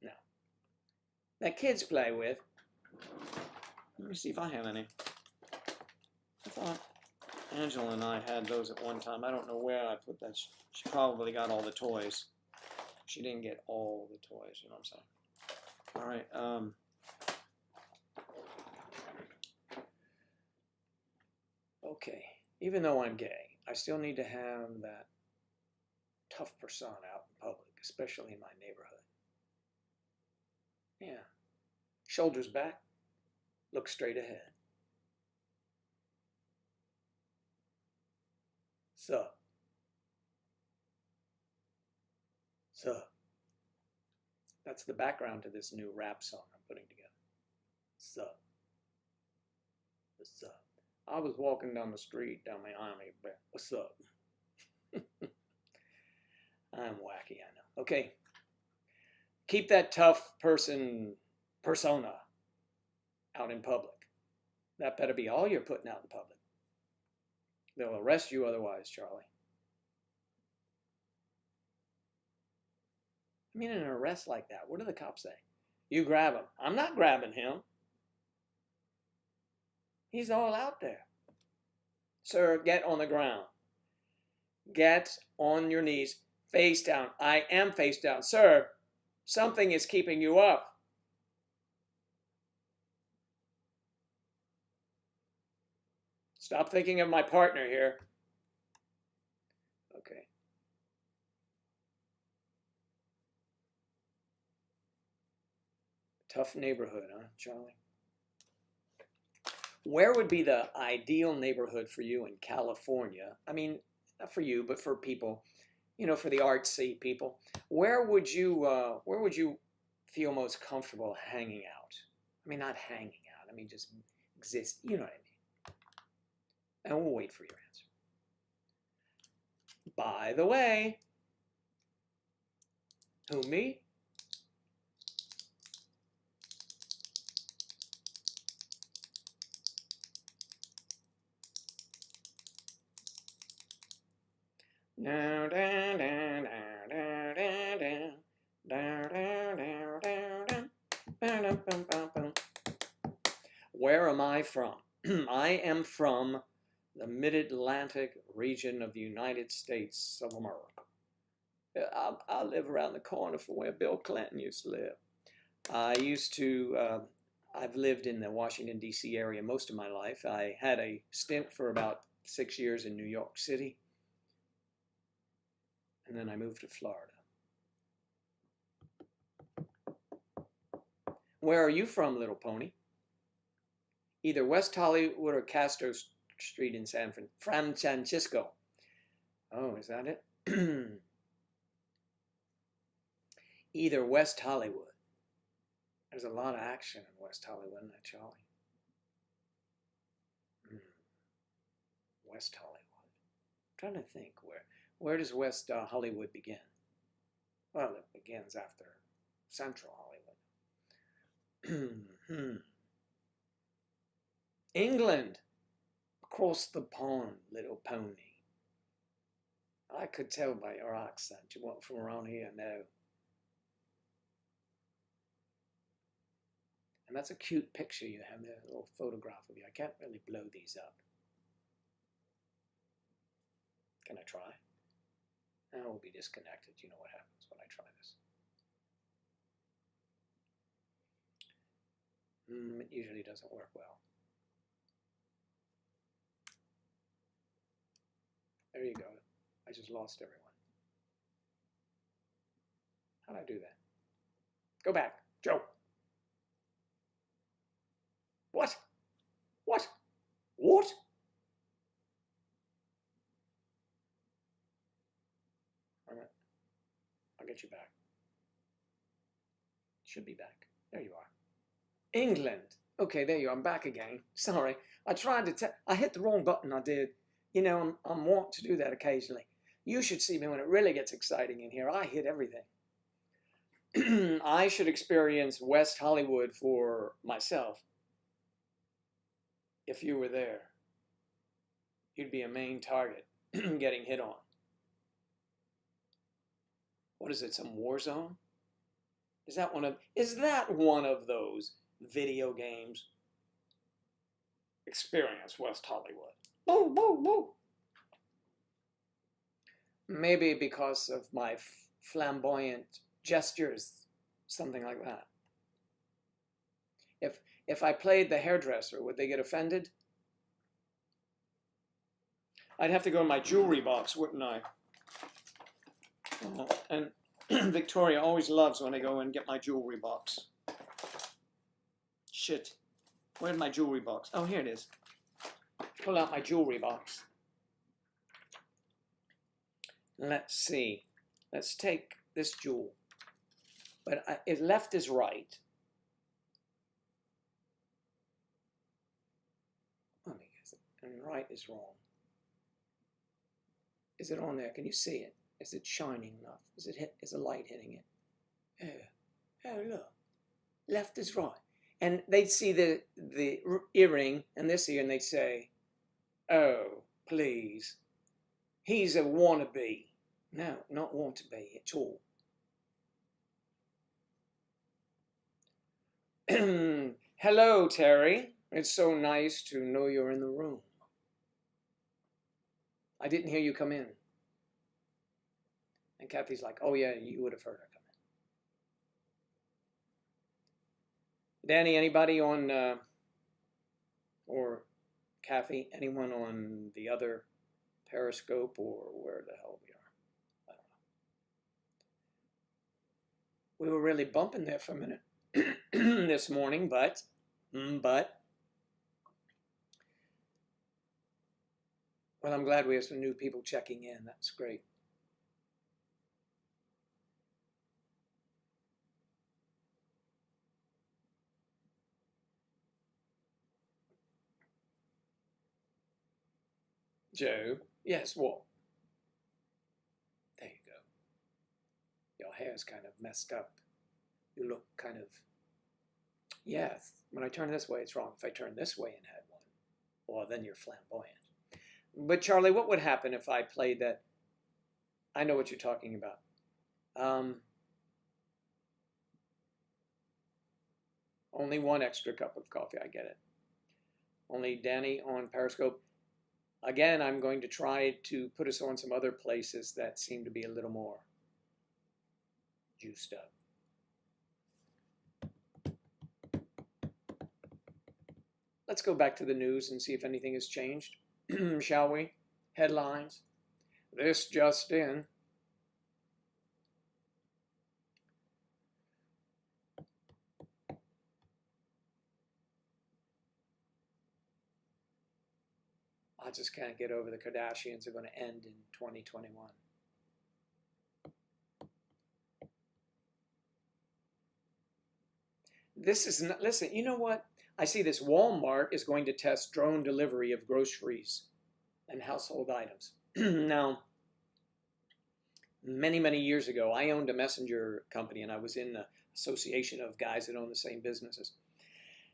No. That kids play with. Let me see if I have any. I thought Angela and I had those at one time. I don't know where I put that. She probably got all the toys. She didn't get all the toys, you know what I'm saying? All right. Okay. Even though I'm gay, I still need to have that tough persona out in public, especially in my neighborhood. Yeah. Shoulders back. Look straight ahead. Sup. That's the background to this new rap song I'm putting together. Sup. What's up? I was walking down the street down Miami. What's up? I'm wacky, I know. Okay. Keep that tough persona out in public. That better be all you're putting out in public. They'll arrest you otherwise, Charlie. I mean, an arrest like that, what do the cops say? You grab him. I'm not grabbing him. He's all out there. Sir, get on the ground. Get on your knees, face down. I am face down. Sir, something is keeping you up. Stop thinking of my partner here. Okay. Tough neighborhood, huh, Charlie? Where would be the ideal neighborhood for you in California? I mean, not for you, but for people, for the artsy people. Where would you feel most comfortable hanging out? I mean, not hanging out. I mean, just exist. You know what I mean? And we'll wait for your answer. By the way, who, me? Where am I from? I am from the Mid-Atlantic region of the United States of America. I live around the corner from where Bill Clinton used to live. I've lived in the Washington, D.C. area most of my life. I had a stint for about 6 years in New York City, and then I moved to Florida. Where are you from, little pony? Either West Hollywood or Castro Street in San Francisco. Oh, is that it? Either West Hollywood. There's a lot of action in West Hollywood, isn't there, Charlie? West Hollywood. I'm trying to think, where does West Hollywood begin? Well, it begins after Central Hollywood. England. Across the pond, little pony. I could tell by your accent you weren't from around here, no. And that's a cute picture you have there, a little photograph of you. I can't really blow these up. Can I try? Now we'll be disconnected. You know what happens when I try this. It usually doesn't work well. There you go. I just lost everyone. How'd I do that? Go back. Joe. What? What? What? All right. I'll get you back. Should be back. There you are. England. Okay, there you are. I'm back again. Sorry. I tried to I hit the wrong button, I did. You know, I'm wont to do that occasionally. You should see me when it really gets exciting in here. I hit everything. I should experience West Hollywood for myself. If you were there, you'd be a main target getting hit on. What is it, some war zone? Is that one of those video games? Experience West Hollywood. Boo, boo, boo. Maybe because of my flamboyant gestures, something like that. If I played the hairdresser, would they get offended? I'd have to go in my jewelry box, wouldn't I? And Victoria always loves when I go and get my jewelry box. Shit. Where's my jewelry box? Oh, here it is. Pull out my jewelry box. Let's see. Let's take this jewel. But left is right. Let me guess it. And right is wrong. Is it on there? Can you see it? Is it shining enough? Is the light hitting it? Oh, look. Left is right. And they'd see the earring and this ear, and they'd say, oh, please. He's a wannabe. No, not wannabe at all. Hello, Terry. It's so nice to know you're in the room. I didn't hear you come in. And Kathy's like, oh yeah, you would have heard her come in. Danny, anybody on, or Kathy, anyone on the other Periscope or where the hell we are? I don't know. We were really bumping there for a minute. this morning, but well, I'm glad we have some new people checking in. That's great. Joe, yes, what? There you go. Your hair's kind of messed up. You look kind of, yes. When I turn this way, it's wrong. If I turn this way and had one, well, then you're flamboyant. But Charlie, what would happen if I played that? I know what you're talking about. Only one extra cup of coffee. I get it. Only Danny on Periscope. Again, I'm going to try to put us on some other places that seem to be a little more juiced up. Let's go back to the news and see if anything has changed, shall we? Headlines. This just in. I just can't get over the Kardashians are going to end in 2021. This is not, listen, you know what? I see this Walmart is going to test drone delivery of groceries and household items. Now, many years ago, I owned a messenger company and I was in the association of guys that own the same businesses.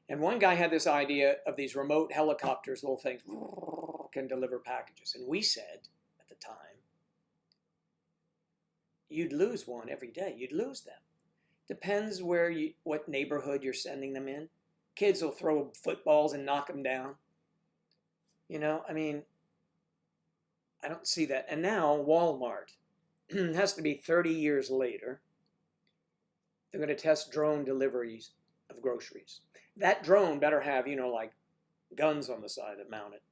And one guy had this idea of these remote helicopters, little things, can deliver packages. And we said at the time, you'd lose one every day. You'd lose them. Depends what neighborhood you're sending them in. Kids will throw footballs and knock them down. You know, I mean, I don't see that. And now Walmart has to be 30 years later. They're going to test drone deliveries of groceries. That drone better have, like guns on the side that mount it.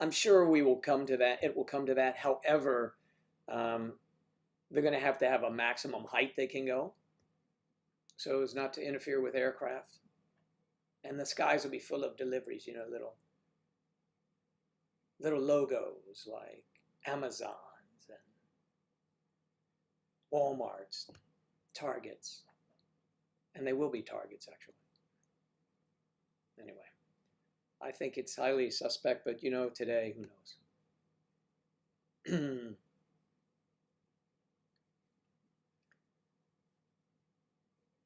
I'm sure we will come to that. It will come to that. However, they're going to have a maximum height they can go so as not to interfere with aircraft. And the skies will be full of deliveries, little logos like Amazons and Walmarts, Targets. And they will be Targets, actually. Anyway, I think it's highly suspect, but today, who knows?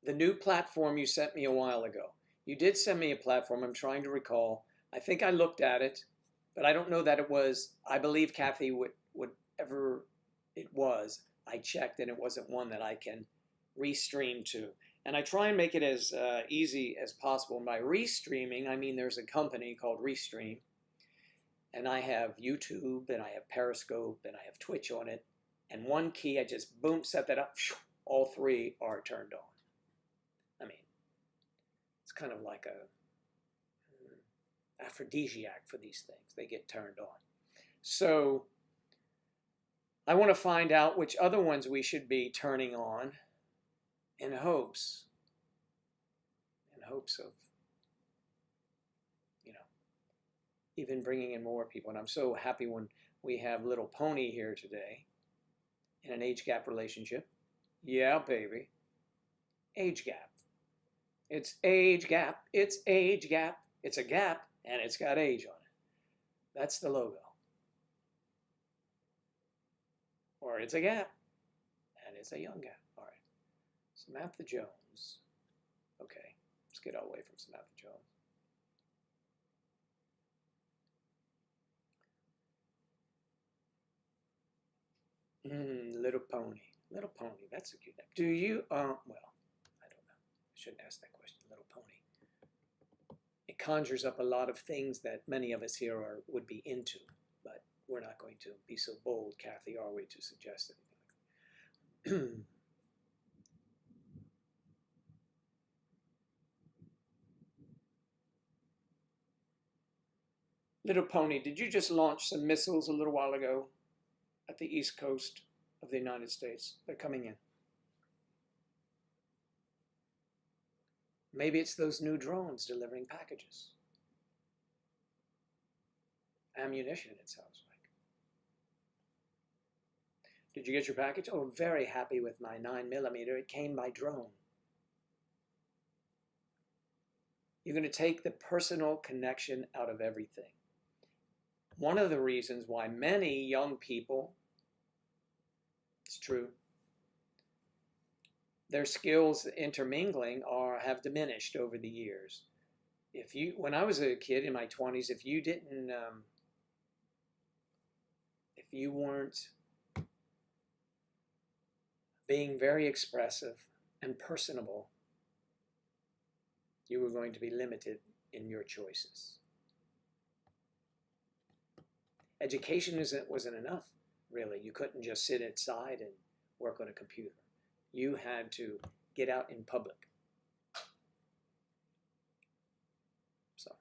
The new platform you sent me a while ago. You did send me a platform. I'm trying to recall. I think I looked at it, but I don't know that it was. I believe Kathy whatever it was, I checked and it wasn't one that I can restream to. And I try and make it as easy as possible. And by restreaming, I mean there's a company called Restream. And I have YouTube and I have Periscope and I have Twitch on it. And one key, I just boom, set that up. All three are turned on. I mean, it's kind of like a aphrodisiac for these things. They get turned on. So I want to find out which other ones we should be turning on in hopes of, even bringing in more people. And I'm so happy when we have little Pony here today in an age gap relationship. Yeah, baby. Age gap. It's age gap. It's age gap. It's a gap, and it's got age on it. That's the logo. Or it's a gap, and it's a young gap. All right. Samantha Jones. Okay, let's get away from Samantha Jones. Little Pony. Little Pony. That's a cute name. Do you, well, I don't know. I shouldn't ask that question. Little Pony. It conjures up a lot of things that many of us here would be into, but we're not going to be so bold, Kathy, are we, to suggest anything like that. Little Pony, did you just launch some missiles a little while ago at the east coast of the United States? They're coming in. Maybe it's those new drones delivering packages. Ammunition, it sounds like. Did you get your package? Oh, I'm very happy with my 9mm. It came by drone. You're going to take the personal connection out of everything. One of the reasons why many young people, it's true, their skills intermingling have diminished over the years. When I was a kid in my 20s, if you weren't being very expressive and personable, you were going to be limited in your choices. Education wasn't enough, really. You couldn't just sit inside and work on a computer. You had to get out in public. So,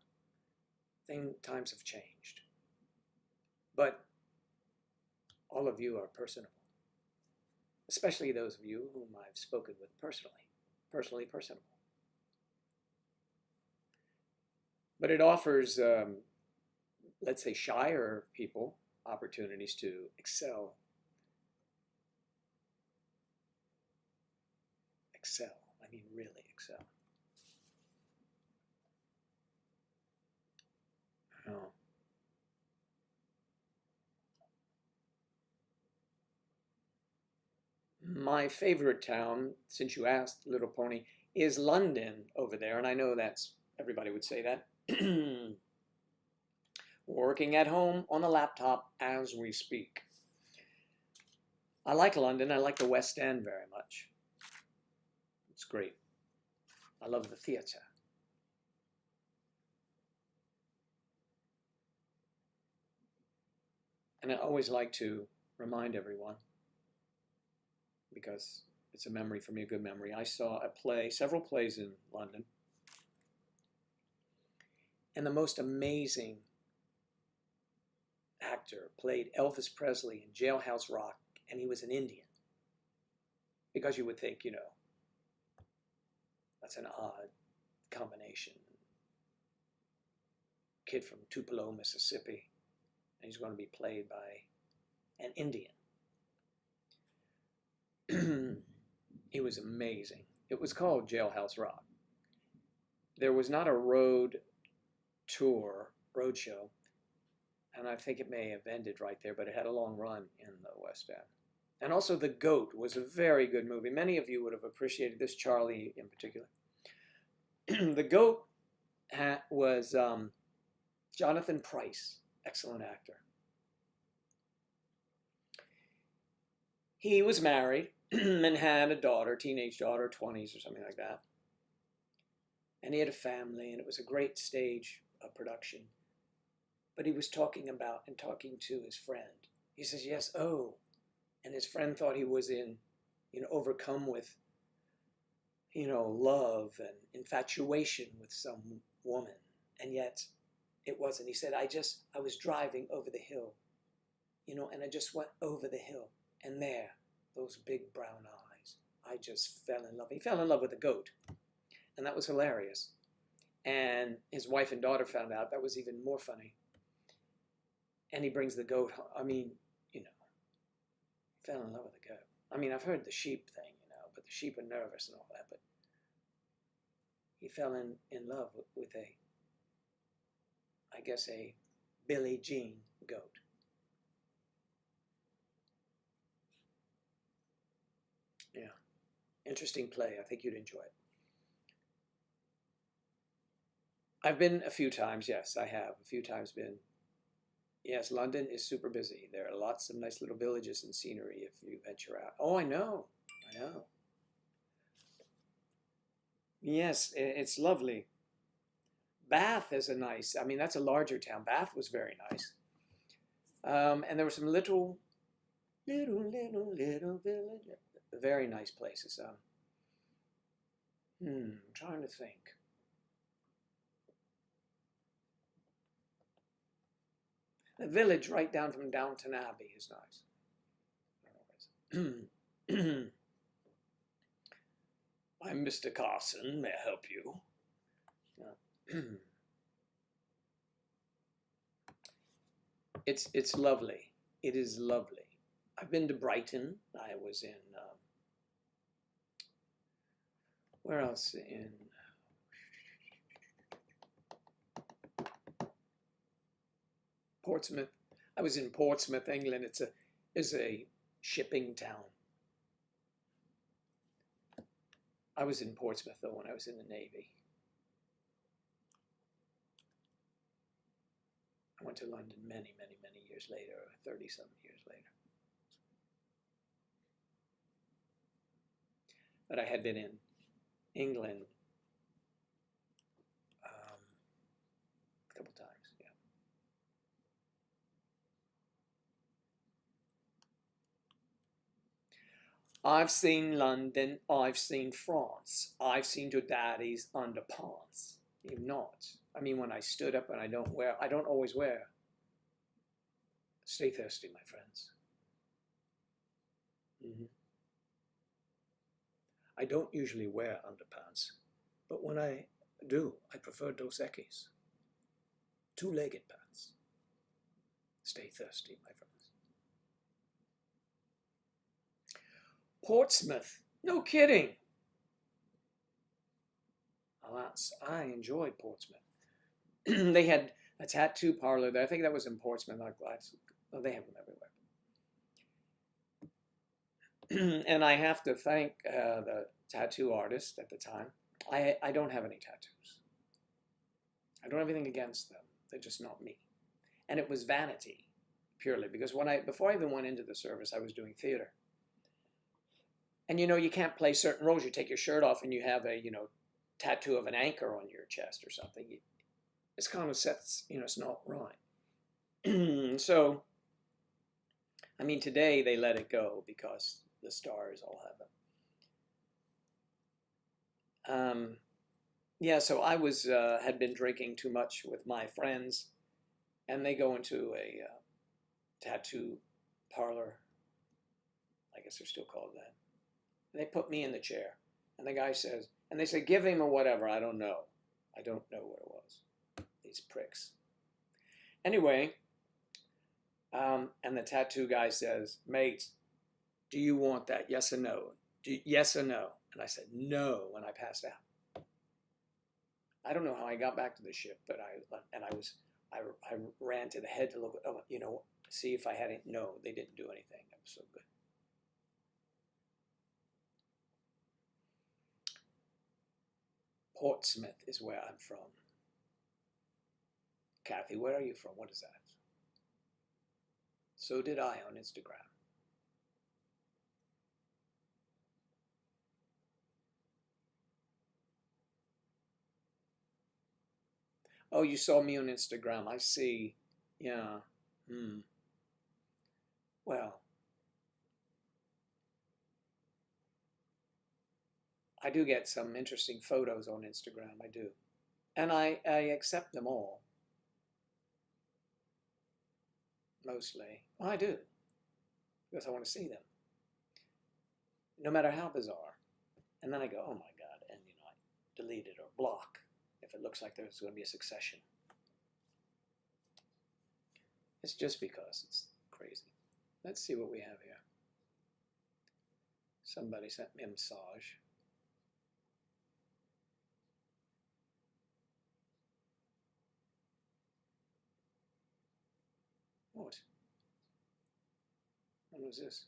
times have changed. But all of you are personable, especially those of you whom I've spoken with personally personable. But it offers, let's say, shyer people opportunities to excel. Excel. I mean, really excel. Oh. My favorite town, since you asked, Little Pony, is London over there, and I know everybody would say that. Working at home on a laptop as we speak. I like London. I like the West End very much. It's great. I love the theatre. And I always like to remind everyone, because it's a memory for me, a good memory. I saw several plays in London, and the most amazing actor played Elvis Presley in Jailhouse Rock, and he was an Indian. Because you would think, that's an odd combination. Kid from Tupelo, Mississippi, and he's going to be played by an Indian. He was amazing. It was called Jailhouse Rock. There was not a road show, and I think it may have ended right there, but it had a long run in the West End. And also The Goat was a very good movie. Many of you would have appreciated this, Charlie in particular. The Goat was Jonathan Pryce, excellent actor. He was married and had a daughter, teenage daughter, 20s or something like that. And he had a family, and it was a great stage production. But he was talking to his friend. He says, yes, oh. And his friend thought he was overcome with, love and infatuation with some woman. And yet it wasn't. He said, I was driving over the hill, and I just went over the hill. And there, those big brown eyes, I just fell in love. He fell in love with a goat. And that was hilarious. And his wife and daughter found out. That was even more funny. And he brings the goat home. I mean, fell in love with a goat. I mean, I've heard the sheep thing, but the sheep are nervous and all that. But he fell in love with a Billie Jean goat. Yeah. Interesting play. I think you'd enjoy it. I've been a few times. Yes, I have. A few times been. Yes, London is super busy. There are lots of nice little villages and scenery if you venture out. Oh, I know. Yes, it's lovely. Bath is that's a larger town. Bath was very nice. And there were some little village, very nice places. I'm trying to think. The village right down from Downton Abbey is nice. I'm Mr. Carson. May I help you? It's lovely. It is lovely. I've been to Brighton. I was in where else? In Portsmouth. I was in Portsmouth, England. It's a shipping town. I was in Portsmouth though when I was in the Navy. I went to London many, many, many years later, 30-something years later. But I had been in England a couple times, yeah. I've seen London, I've seen France, I've seen your daddy's underpants. You've not. I mean, when I stood up and I don't always wear. Stay thirsty, my friends. I don't usually wear underpants, but when I do, I prefer Dos Equis. Two-legged pants. Stay thirsty, my friends. Portsmouth. No kidding. Alas, I enjoyed Portsmouth. They had a tattoo parlor there. I think that was in Portsmouth. Oh, they have them everywhere. And I have to thank the tattoo artist at the time. I don't have any tattoos. I don't have anything against them. They're just not me. And it was vanity, purely, because before I even went into the service, I was doing theater. And you can't play certain roles. You take your shirt off and you have a tattoo of an anchor on your chest or something. It's kind of sets, it's not right. So, I mean, today they let it go because the stars all have them. Yeah, so I had been drinking too much with my friends, and they go into a tattoo parlor. I guess they're still called that. And they put me in the chair, and the guy says, and they say, give him a whatever. I don't know. I don't know what it was. These pricks. Anyway, and the tattoo guy says, mate, do you want that? Yes or no? Yes or no? And I said, no, when I passed out. I don't know how I got back to the ship, but I ran to the head to look, see if I had it. No, they didn't do anything. That was so good. Portsmouth is where I'm from. Kathy, where are you from? What is that? So did I on Instagram. Oh, you saw me on Instagram. I see. Yeah. Well, I do get some interesting photos on Instagram. I do. And I accept them all. Mostly. Well, I do. Because I want to see them. No matter how bizarre. And then I go, oh my God. And, I delete it or block if it looks like there's going to be a succession. It's just because it's crazy. Let's see what we have here. Somebody sent me a massage. What? What was this?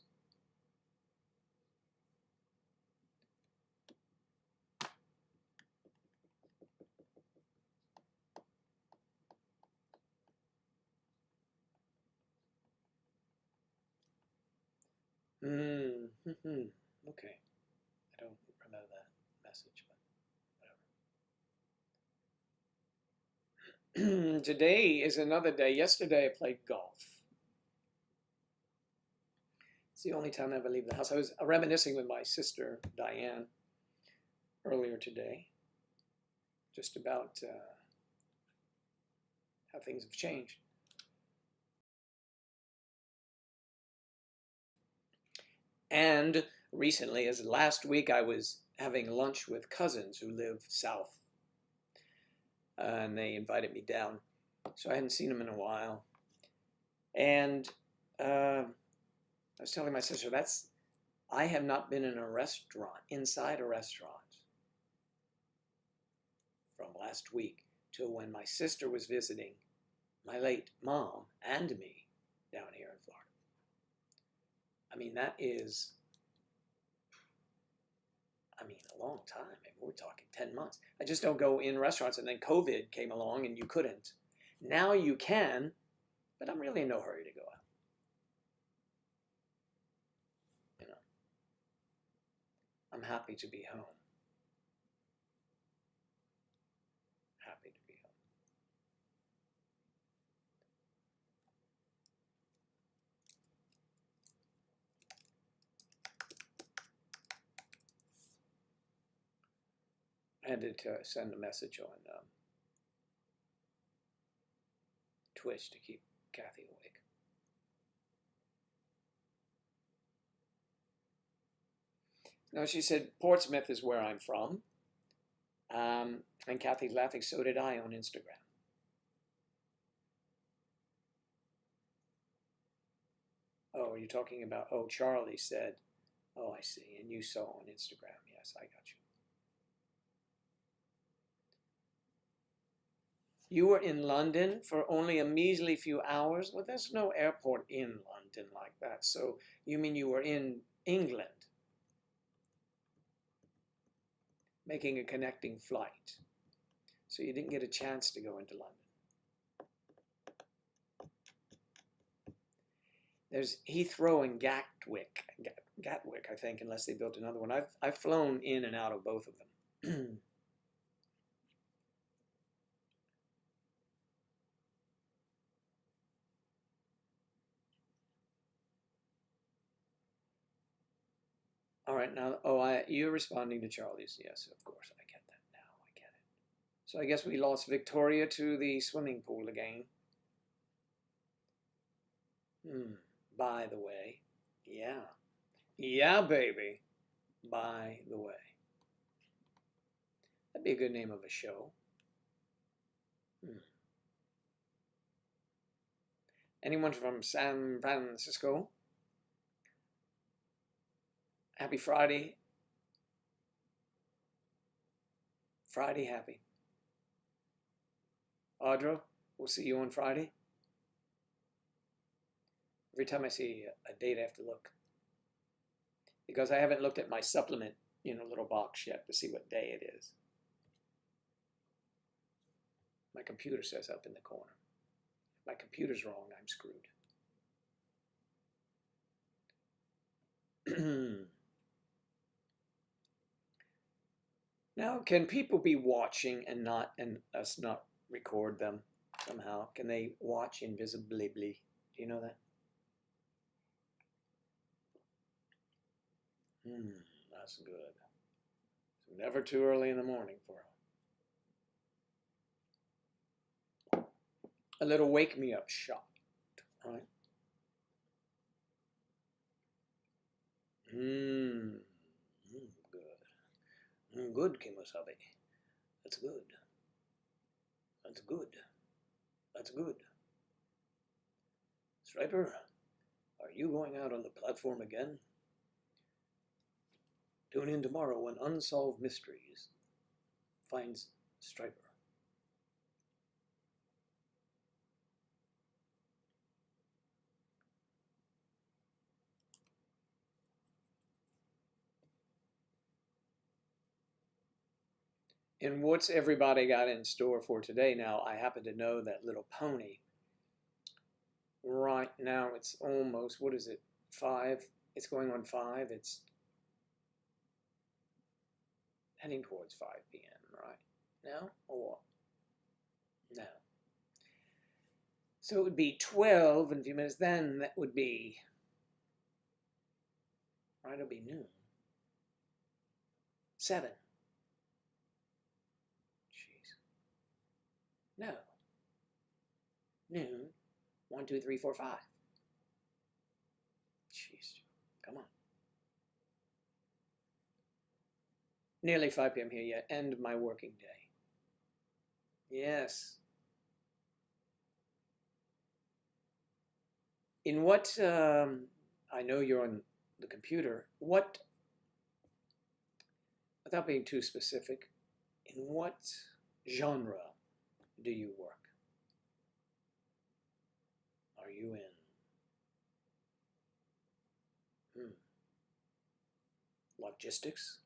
Okay. I don't remember that message, but whatever. Today is another day. Yesterday I played golf. It's the only time I ever leave the house. I was reminiscing with my sister, Diane, earlier today, just about how things have changed. And recently, as last week, I was having lunch with cousins who live south, and they invited me down. So I hadn't seen them in a while. And I was telling my sister, I have not been in a restaurant, inside a restaurant, from last week till when my sister was visiting my late mom and me down here in Florida. I mean, that is, a long time. I mean, we're talking 10 months. I just don't go in restaurants, and then COVID came along and you couldn't. Now you can, but I'm really in no hurry to go out. You know, I'm happy to be home. Happy to be home. I had to send a message on Twitch to keep Kathy awake. No, she said Portsmouth is where I'm from. And Kathy's laughing, so did I on Instagram. Oh, are you talking about, oh, Charlie said, oh, I see, and you saw on Instagram. Yes, I got you. You were in London for only a measly few hours? Well, there's no airport in London like that. So you mean you were in England, making a connecting flight. So you didn't get a chance to go into London. There's Heathrow and Gatwick, I think, unless they built another one. I've flown in and out of both of them. All right, now, you're responding to Charlie's. Yes, of course, I get that now. I get it. So I guess we lost Victoria to the swimming pool again. By the way. Yeah. Yeah, baby. By the way. That'd be a good name of a show. Anyone from San Francisco? Happy Friday. Friday happy. Audra, we'll see you on Friday. Every time I see a date, I have to look. Because I haven't looked at my supplement, little box yet to see what day it is. My computer says up in the corner. If my computer's wrong, I'm screwed. Now, can people be watching and us not record them somehow? Can they watch invisibly? Do you know that? That's good. It's never too early in the morning for a little wake me up shot, right? Good. Good, Kimosabe. That's good. That's good. That's good. Striper, are you going out on the platform again? Tune in tomorrow when Unsolved Mysteries finds Striper. And what's everybody got in store for today? Now, I happen to know that Little Pony, right now it's almost, what is it, 5? It's going on 5. It's heading towards 5 p.m., right? Now, or what? No. So it would be 12 in a few minutes. Then that would be, right, it'll be noon. 7. No. Noon. 1, 2, 3, 4, 5. Jeez. Come on. Nearly 5 p.m. here, yeah. End my working day. Yes. In what, I know you're on the computer, what, without being too specific, in what genre do you work? Are you in logistics?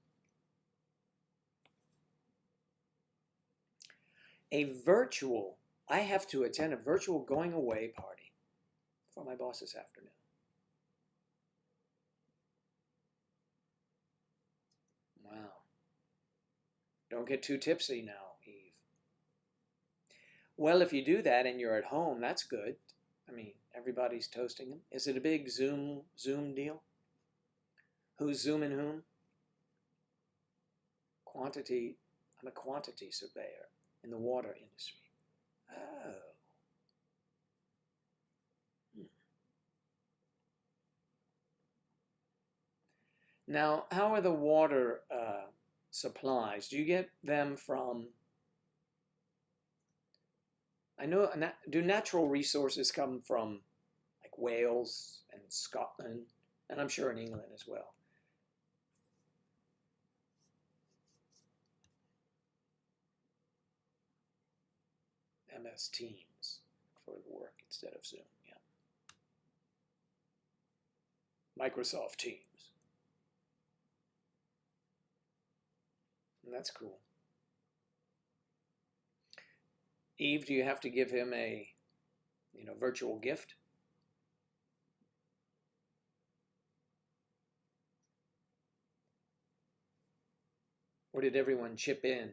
I have to attend a virtual going away party for my boss this afternoon. Wow. Don't get too tipsy now, Eve. Well, if you do that and you're at home, that's good. I mean, everybody's toasting him. Is it a big Zoom deal? Who's Zooming whom? Quantity. I'm a quantity surveyor in the water industry. Oh. Now, how are the water supplies? Do you get them from, I know, do natural resources come from like Wales and Scotland, and I'm sure in England as well? MS Teams for the work instead of Zoom, yeah. Microsoft Teams. And that's cool. Eve, do you have to give him a, virtual gift? Or did everyone chip in,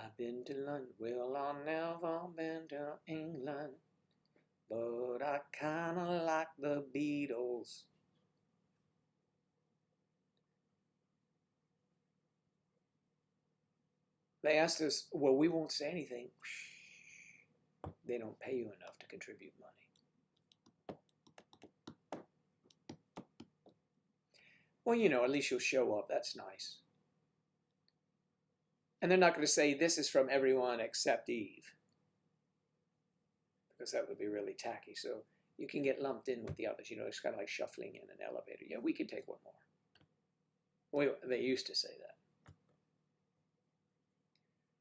I've been to London, well, I've never been to England, but I kinda like the Beatles. They asked us, well, we won't say anything. They don't pay you enough to contribute money. Well, at least you'll show up. That's nice. And they're not going to say this is from everyone except Eve, because that would be really tacky. So you can get lumped in with the others. It's kind of like shuffling in an elevator. Yeah, we can take one more. Well, they used to say that.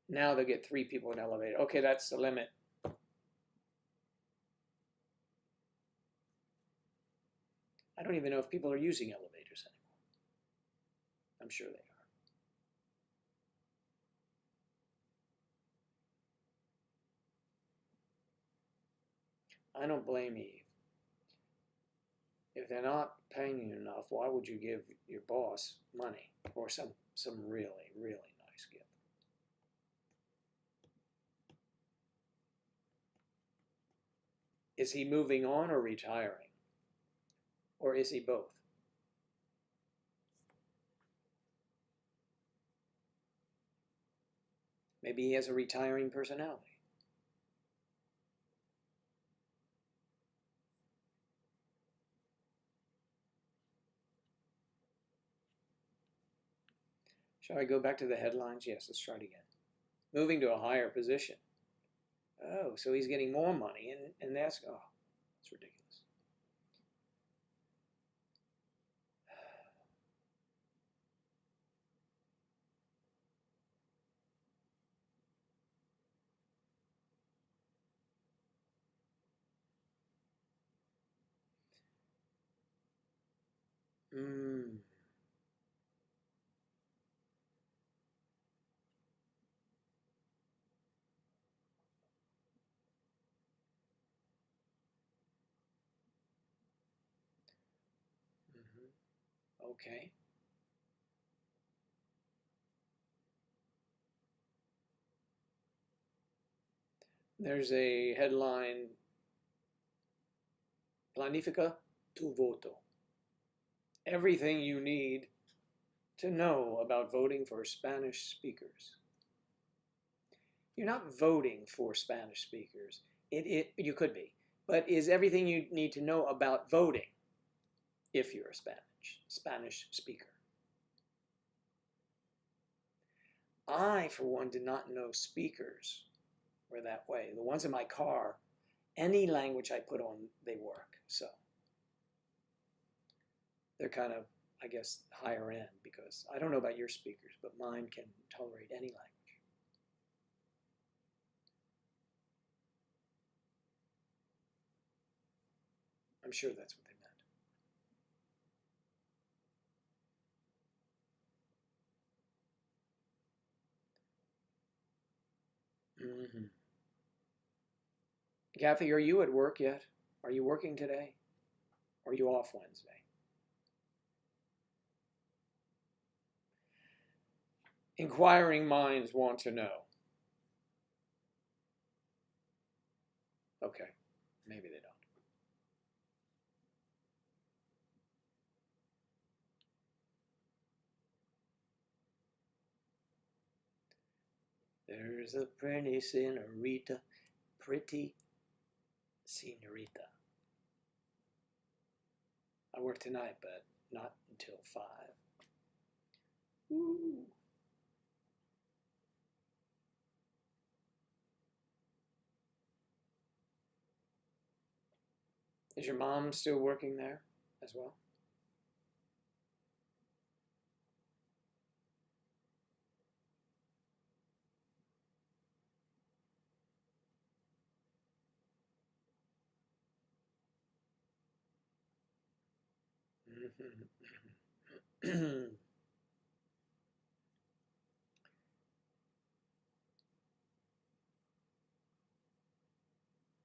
Now they'll get 3 people in an elevator. Okay, that's the limit. I don't even know if people are using elevators anymore. I'm sure they are. I don't blame Eve. If they're not paying you enough, why would you give your boss money or some really, really nice gift? Is he moving on or retiring? Or is he both? Maybe he has a retiring personality. Shall I go back to the headlines? Yes, let's try it again. Moving to a higher position. Oh, so he's getting more money, and that's ridiculous. Mm. Mm-hmm. Okay. There's a headline, Planifica tu voto. Everything you need to know about voting for Spanish speakers? You're not voting for Spanish speakers. You could be, but is everything you need to know about voting if you're a Spanish speaker? I, for one, did not know speakers were that way. The ones in my car, any language I put on, they work. So they're kind of, I guess, higher end, because I don't know about your speakers, but mine can tolerate any language. I'm sure that's what they meant. Mm-hmm. Kathy, are you at work yet? Are you working today? Or are you off Wednesday? Inquiring minds want to know. Okay, maybe they don't. There's a pretty senorita, pretty senorita. I work tonight, but not until 5. Woo. Is your mom still working there as well?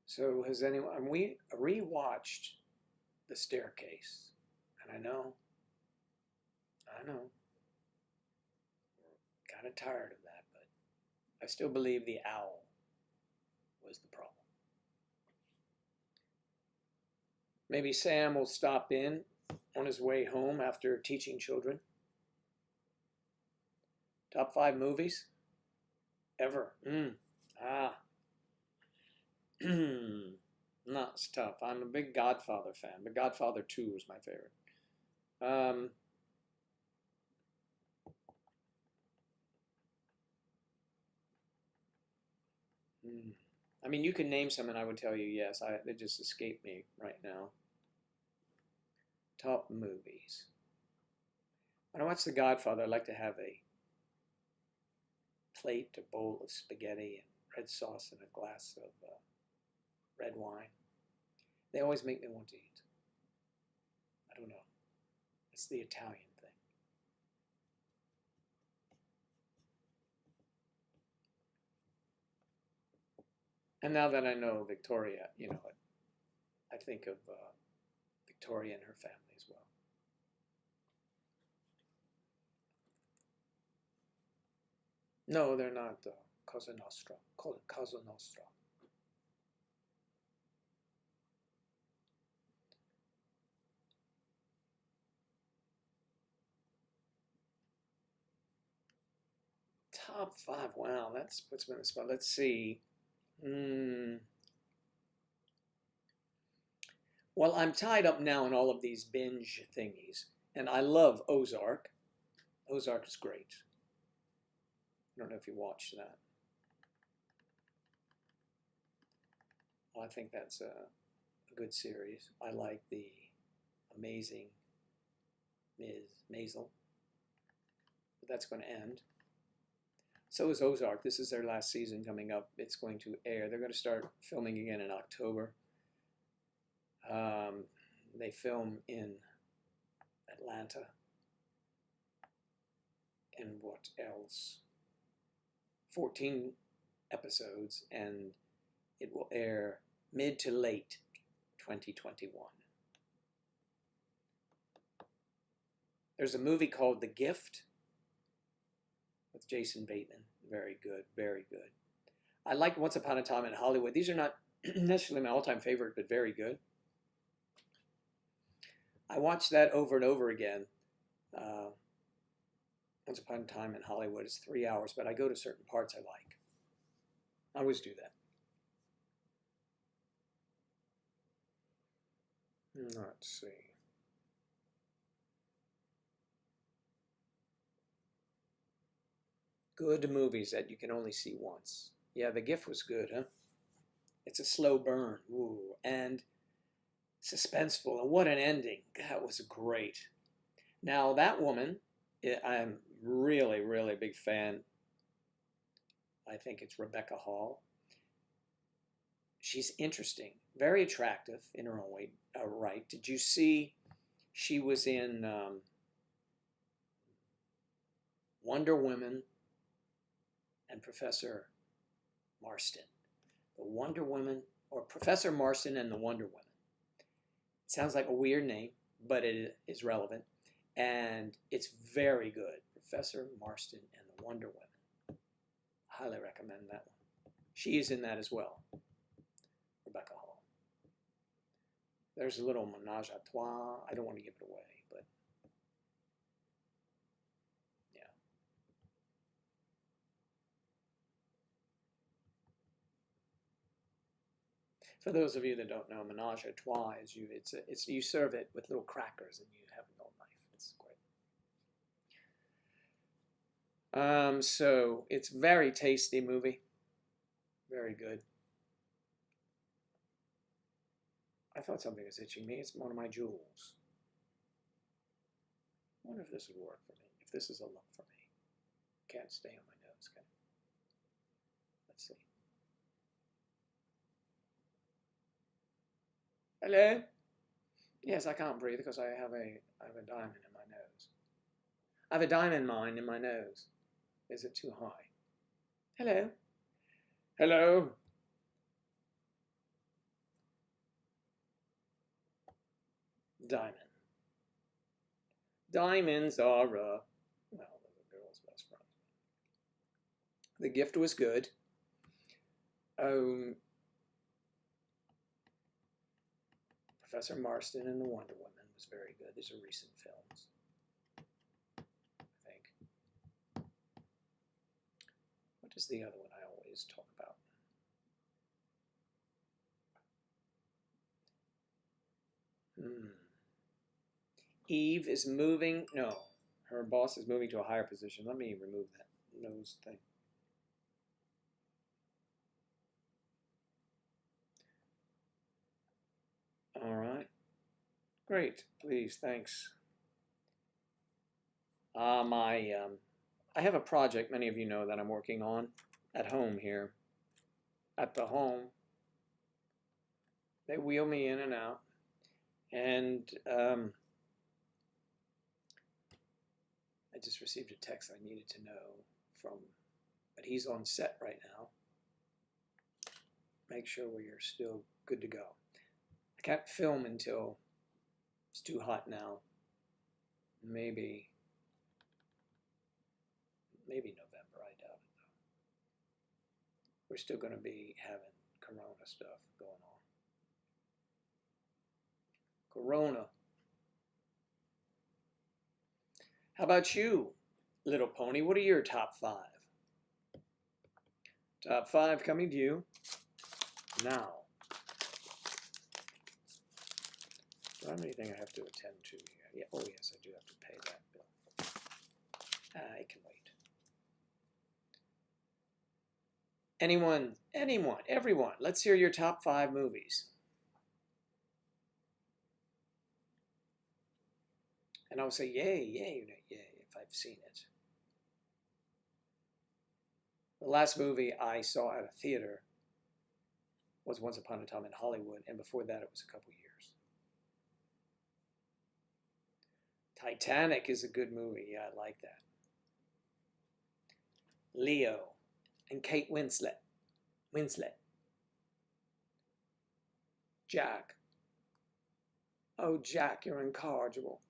So has anyone, we rewatched The Staircase, and I know, kind of tired of that, but I still believe the owl was the problem. Maybe Sam will stop in on his way home after teaching children. Top 5 movies ever. Not tough. I'm a big Godfather fan, but Godfather 2 was my favorite. I mean, you can name some and I would tell you yes. They just escaped me right now. Top movies. When I watch The Godfather, I like to have a plate, a bowl of spaghetti and red sauce and a glass of red wine. They always make me want to eat. I don't know. It's the Italian thing. And now that I know Victoria, I think of Victoria and her family as well. No, they're not Cosa Nostra. Cosa Nostra. Top 5. Wow, that puts me in the spot. Let's see. Well, I'm tied up now in all of these binge thingies, and I love Ozark. Ozark is great. I don't know if you watched that. Well, I think that's a good series. I like the amazing Ms. Maisel, but that's going to end. So is Ozark. This is their last season coming up. It's going to air. They're going to start filming again in October. They film in Atlanta. And what else? 14 episodes, and it will air mid to late 2021. There's a movie called The Gift with Jason Bateman. Very good, very good. I like Once Upon a Time in Hollywood. These are not necessarily my all-time favorite, but very good. I watched that over and over again Once Upon a Time in Hollywood is 3 hours, but I go to certain parts I like. I always do that. Let's see. Good movies that you can only see once. Yeah, The Gift was good, huh? It's a slow burn. Ooh, and suspenseful. And what an ending. That was great. Now, that woman, I'm really, really big fan. I think it's Rebecca Hall. She's interesting, very attractive in her own way, right. Did you see she was in Wonder Woman and Professor Marston? The Wonder Woman, or Professor Marston and the Wonder Woman. It sounds like a weird name, but it is relevant. And it's very good. Professor Marston and the Wonder Woman. Highly recommend that one. She is in that as well. Rebecca Hall. There's a little menage a trois. I don't want to give it away, but yeah. For those of you that don't know, menage a trois is you serve it with little crackers and you have no knife. It's great. So it's very tasty movie. Very good. I thought something was itching me. It's one of my jewels. I wonder if this would work for me. If this is a look for me. Can't stay on my nose, can it? Let's see. Hello? Yes, I can't breathe because I have a diamond in my nose. I have a diamond mine in my nose. Is it too high? Hello? Hello? Diamond. Diamonds are, well, they're a girl's best friend. The Gift was good. Professor Marston and the Wonder Woman was very good. These are recent films, I think. What is the other one I always talk about? Eve is moving. No, her boss is moving to a higher position. Let me remove that nose thing. All right. Great. Please. Thanks. I have a project, many of you know, that I'm working on at home here. At the home. They wheel me in and out. And I just received a text I needed to know from, but he's on set right now. Make sure we're still good to go. I can't film until it's too hot now. Maybe November, I doubt it though. We're still going to be having Corona stuff going on. Corona. How about you, Little Pony? What are your top 5? Top 5 coming to you now. Do I have anything I have to attend to here? Yeah. Oh yes, I do have to pay that bill. I can wait. Anyone, everyone, let's hear your top 5 movies. And I'll say yay, yay, yay if I've seen it. The last movie I saw at a theater was Once Upon a Time in Hollywood, and before that it was a couple years. Titanic is a good movie. Yeah, I like that. Leo and Kate Winslet. Jack. Oh, Jack, you're incorrigible.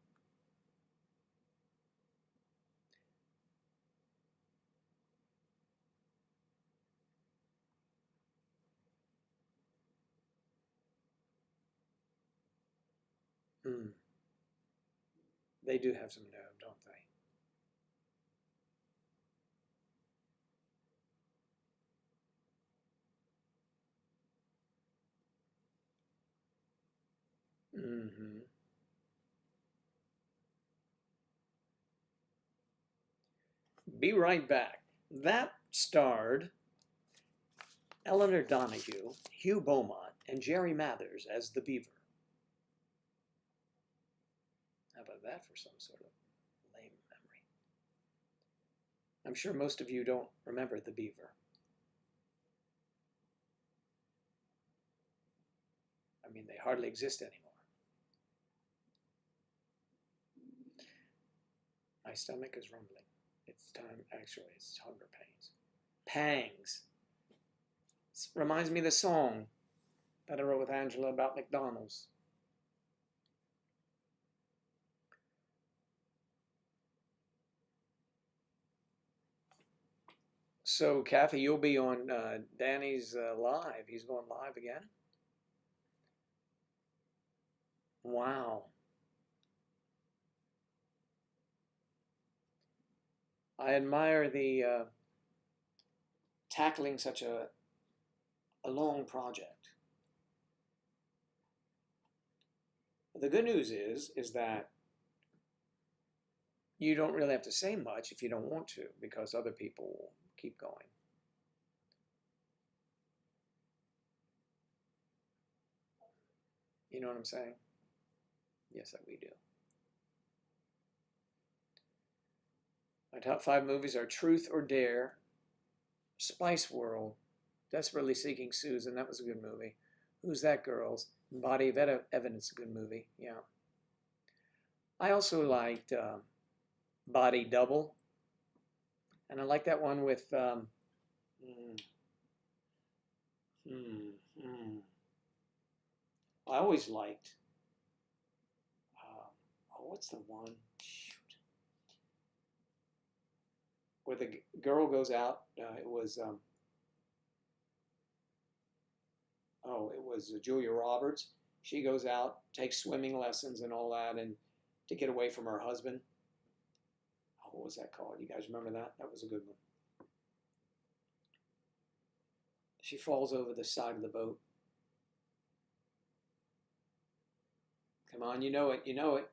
They do have some nerve, don't they? Mm-hmm. Be Right Back. That starred Eleanor Donahue, Hugh Beaumont, and Jerry Mathers as the Beaver. How about that for some sort of lame memory? I'm sure most of you don't remember the Beaver. I mean, they hardly exist anymore. My stomach is rumbling. It's time, actually, it's hunger pains. Pangs. This reminds me of the song that I wrote with Angela about McDonald's. So, Kathy, you'll be on Danny's live. He's going live again. Wow. I admire the tackling such a long project. The good news is that you don't really have to say much if you don't want to, because other people will keep going. You know what I'm saying? Yes, we do. My top 5 movies are Truth or Dare, Spice World, Desperately Seeking Susan, that was a good movie. Who's That Girls? Body of Evidence, a good movie, yeah. I also liked Body Double, and I like that one with I always liked what's the one? Shoot. Where the girl goes out, it was Julia Roberts. She goes out, takes swimming lessons and all that, and to get away from her husband. Oh, what was that called? You guys remember that? That was a good one. She falls over the side of the boat. Come on, you know it, you know it.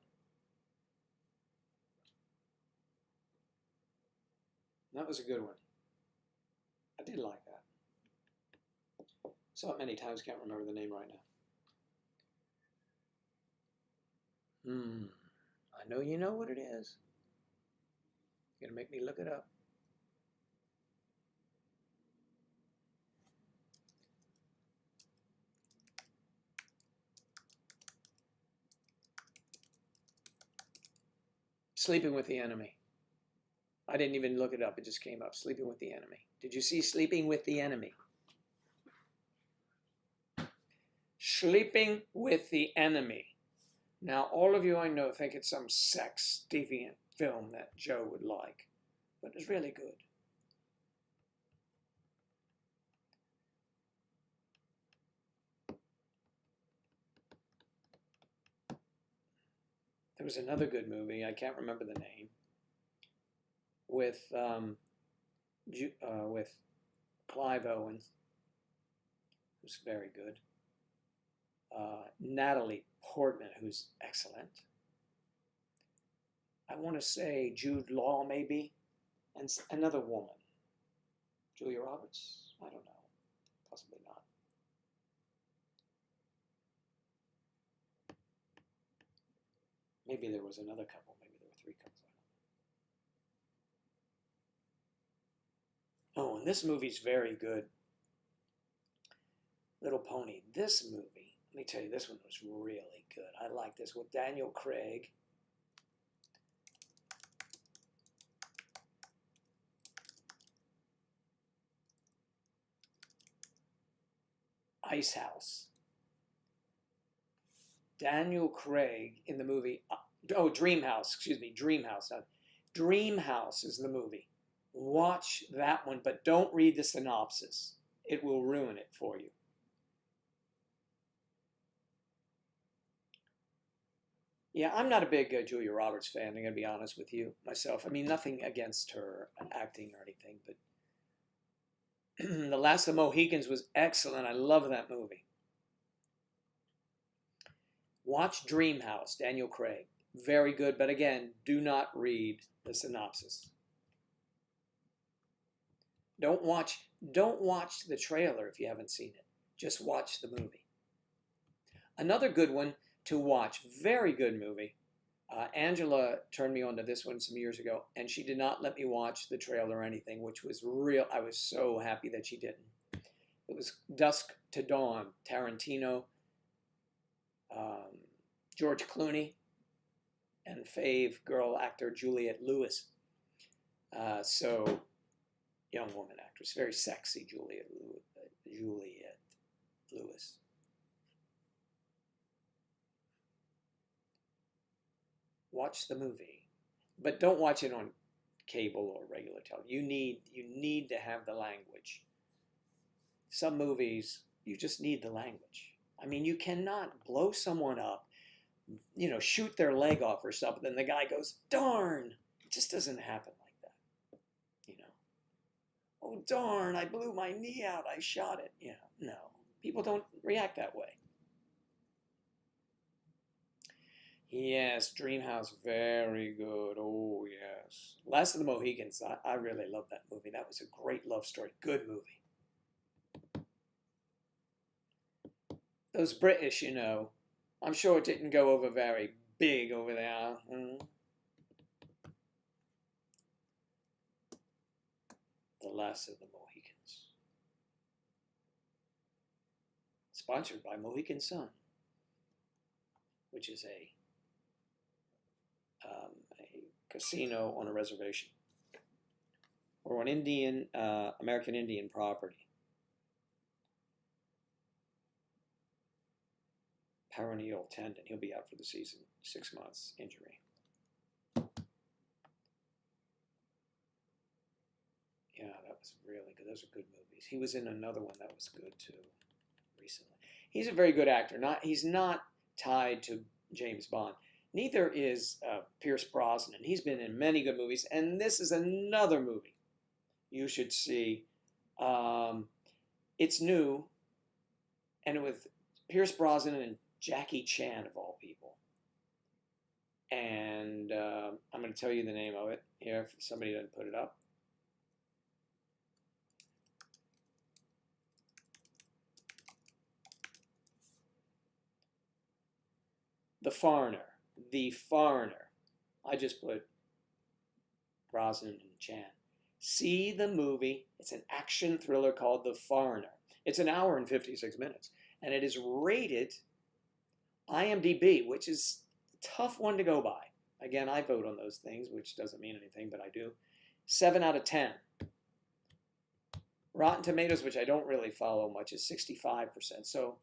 That was a good one. I did like that. Saw it many times, can't remember the name right now. I know you know what it is. You're gonna make me look it up. Sleeping with the Enemy. I didn't even look it up, it just came up. Sleeping with the Enemy. Did you see Sleeping with the Enemy? Sleeping with the Enemy. Now, all of you I know think it's some sex deviant film that Joe would like, but it's really good. There was another good movie, I can't remember the name, with Clive Owen. It was very good. Natalie Portman, who's excellent. I want to say Jude Law, maybe, and another woman. Julia Roberts? I don't know. Possibly not. Maybe there was another couple. Maybe there were 3 couples. Oh, and this movie's very good. Little Pony. This movie, let me tell you, this one was really good. I like this with Daniel Craig. Ice House. Daniel Craig in the movie, Dream House, excuse me, Dream House. Dream House is the movie. Watch that one, but don't read the synopsis. It will ruin it for you. Yeah, I'm not a big Julia Roberts fan, I'm going to be honest with you, myself. I mean, nothing against her acting or anything, but The Last of the Mohicans was excellent. I love that movie. Watch Dream House, Daniel Craig. Very good, but again, do not read the synopsis. Don't watch the trailer if you haven't seen it. Just watch the movie. Another good one to watch, very good movie. Angela turned me on to this one some years ago, and she did not let me watch the trailer or anything, which was real. I was so happy that she didn't. It was Dusk to Dawn, Tarantino, George Clooney, and fave girl actor Juliette Lewis. So, young woman actress, very sexy Juliette Lewis. Watch the movie, but don't watch it on cable or regular television. You need to have the language. Some movies, you just need the language. I mean, you cannot blow someone up, shoot their leg off or something, and the guy goes, darn. It just doesn't happen like that. Oh, darn, I blew my knee out, I shot it. No, people don't react that way. Yes, Dreamhouse, very good. Oh, yes. Last of the Mohicans, I really love that movie. That was a great love story. Good movie. Those British, I'm sure it didn't go over very big over there. The Last of the Mohicans. Sponsored by Mohican Sun, which is a casino on a reservation or on American Indian property. Peroneal tendon. He'll be out for the season. 6 months injury. Yeah, that was really good. Those are good movies. He was in another one that was good too recently. He's a very good actor. He's not tied to James Bond. Neither is Pierce Brosnan. He's been in many good movies, and this is another movie you should see. It's new, and with Pierce Brosnan and Jackie Chan, of all people. And I'm going to tell you the name of it here if somebody doesn't put it up. The Foreigner. The Foreigner. I just put Brosnan and Chan. See the movie. It's an action thriller called The Foreigner. It's an hour and 56 minutes. And it is rated IMDb, which is a tough one to go by. Again, I vote on those things, which doesn't mean anything, but I do. 7 out of 10. Rotten Tomatoes, which I don't really follow much, is 65%. So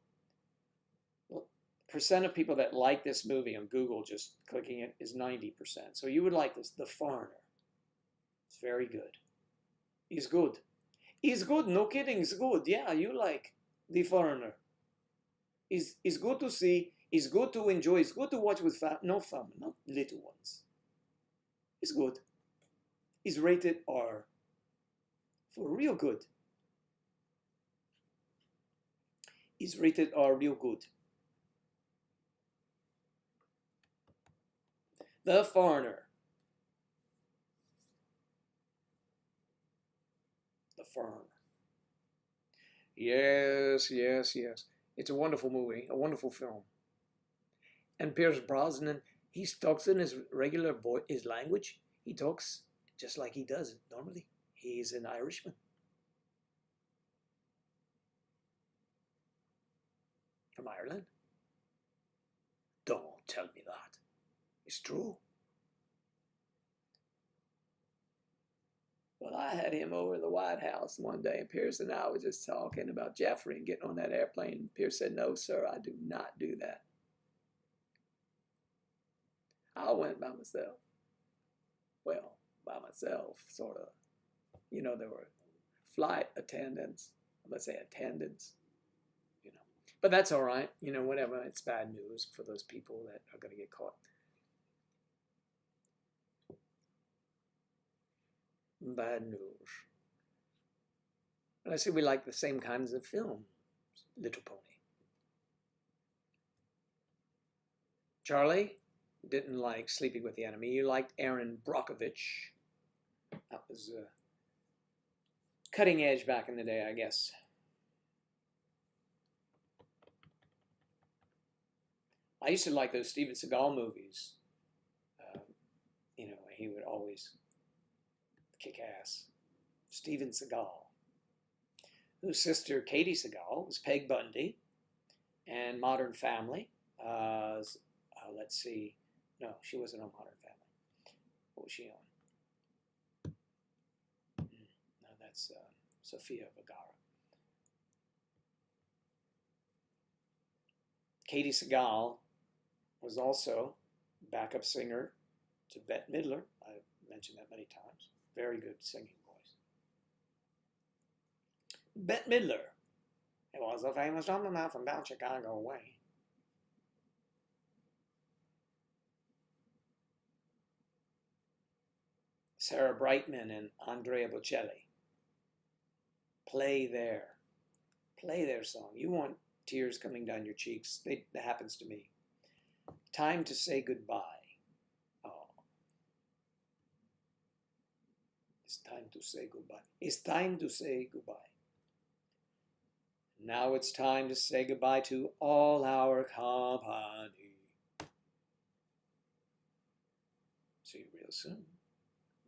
percent of people that like this movie on Google just clicking it is 90%. So you would like this, The Foreigner. It's very good. He's good. He's good, no kidding, he's good. Yeah, you like The Foreigner. It's good to see, it's good to enjoy, it's good to watch with no family, not little ones. It's good. It's rated R. For real good. It's rated R real good. The Foreigner. The Foreigner. Yes, yes, yes. It's a wonderful movie, a wonderful film. And Pierce Brosnan, he talks in his regular voice, his language. He talks just like he does normally. He's an Irishman. From Ireland? Don't tell me that. It's true. Well, I had him over in the White House one day, and Pierce and I were just talking about Jeffrey and getting on that airplane. Pierce said, "No, sir, I do not do that." I went by myself. Well, by myself, sort of. There were flight attendants. Let's say attendants. But that's all right. Whatever. It's bad news for those people that are going to get caught. Bad news. And I see we like the same kinds of films. Little Pony. Charlie didn't like Sleeping with the Enemy. You liked Aaron Brockovich. That was cutting edge back in the day, I guess. I used to like those Steven Seagal movies. You know, he would always kick ass. Steven Seagal, whose sister Katie Seagal was Peg Bundy, and Modern Family. Let's see. No, she wasn't on Modern Family. What was she on? No, that's Sofia Vergara. Katie Seagal was also backup singer to Bette Midler. I've mentioned that many times. Very good singing voice. Bette Midler. It was a famous gentleman from down Chicago way. Sarah Brightman and Andrea Bocelli. Play their song. You want tears coming down your cheeks. That happens to me. Time to Say Goodbye. Oh. It's time to say goodbye. It's time to say goodbye. Now it's time to say goodbye to all our company. See you real soon.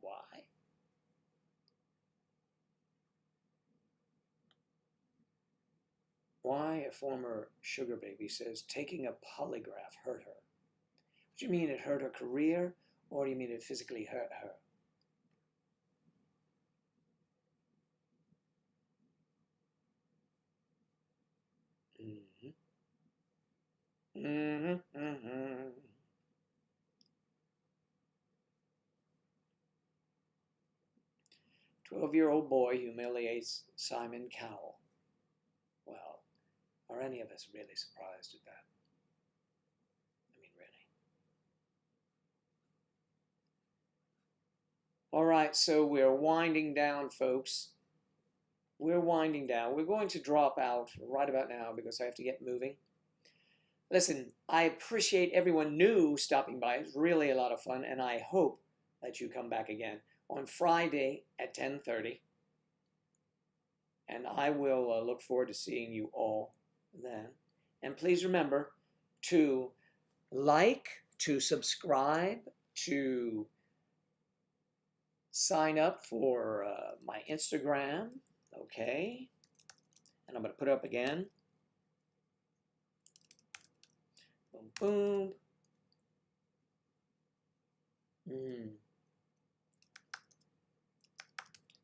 Why? Why, a former sugar baby says taking a polygraph hurt her. Do you mean it hurt her career, or do you mean it physically hurt her? Mm-hmm. Mm-hmm. Mm-hmm. 12-year-old boy humiliates Simon Cowell. Well, are any of us really surprised at that? I mean, really. All right, so we're winding down, folks. We're winding down. We're going to drop out right about now because I have to get moving. Listen, I appreciate everyone new stopping by. It's really a lot of fun, and I hope that you come back again on Friday at 10:30. And I will look forward to seeing you all then. And please remember to like, to subscribe, to sign up for my Instagram, okay? And I'm going to put it up again. Boom, boom.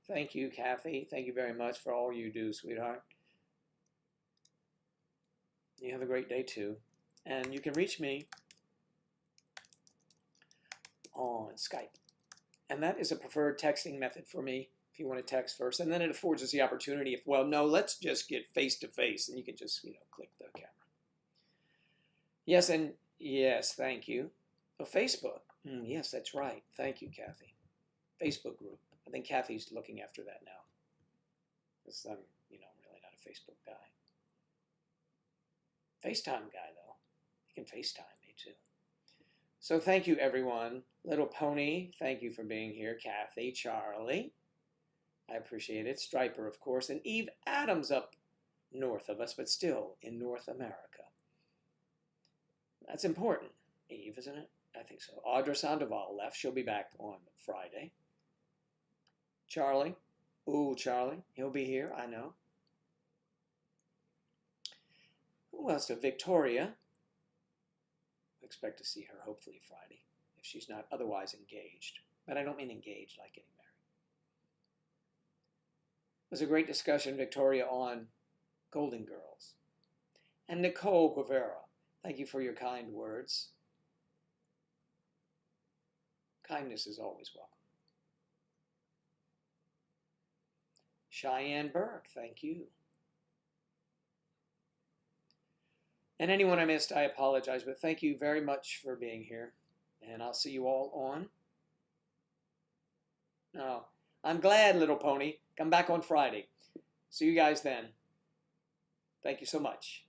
Thank you, Kathy. Thank you very much for all you do, sweetheart. You have a great day, too. And you can reach me on Skype. And that is a preferred texting method for me if you want to text first. And then it affords us the opportunity if, well, no, let's just get face-to-face. And you can just, click the camera. Yes, and yes, thank you. Oh, Facebook. Yes, that's right. Thank you, Kathy. Facebook group. I think Kathy's looking after that now. Because I'm, really not a Facebook guy. FaceTime guy, though. You can FaceTime me, too. So thank you, everyone. Little Pony, thank you for being here. Kathy, Charlie, I appreciate it. Striper, of course. And Eve Adams up north of us, but still in North America. That's important, Eve, isn't it? I think so. Audra Sandoval left. She'll be back on Friday. Charlie. Ooh, Charlie. He'll be here, I know. Who else? Victoria. I expect to see her hopefully Friday, if she's not otherwise engaged. But I don't mean engaged like getting married. It was a great discussion, Victoria, on Golden Girls. And Nicole Guevara, thank you for your kind words. Kindness is always welcome. Cheyenne Burke, thank you. And anyone I missed, I apologize, but thank you very much for being here. And I'll see you all on. Oh, I'm glad, Little Pony. Come back on Friday. See you guys then. Thank you so much.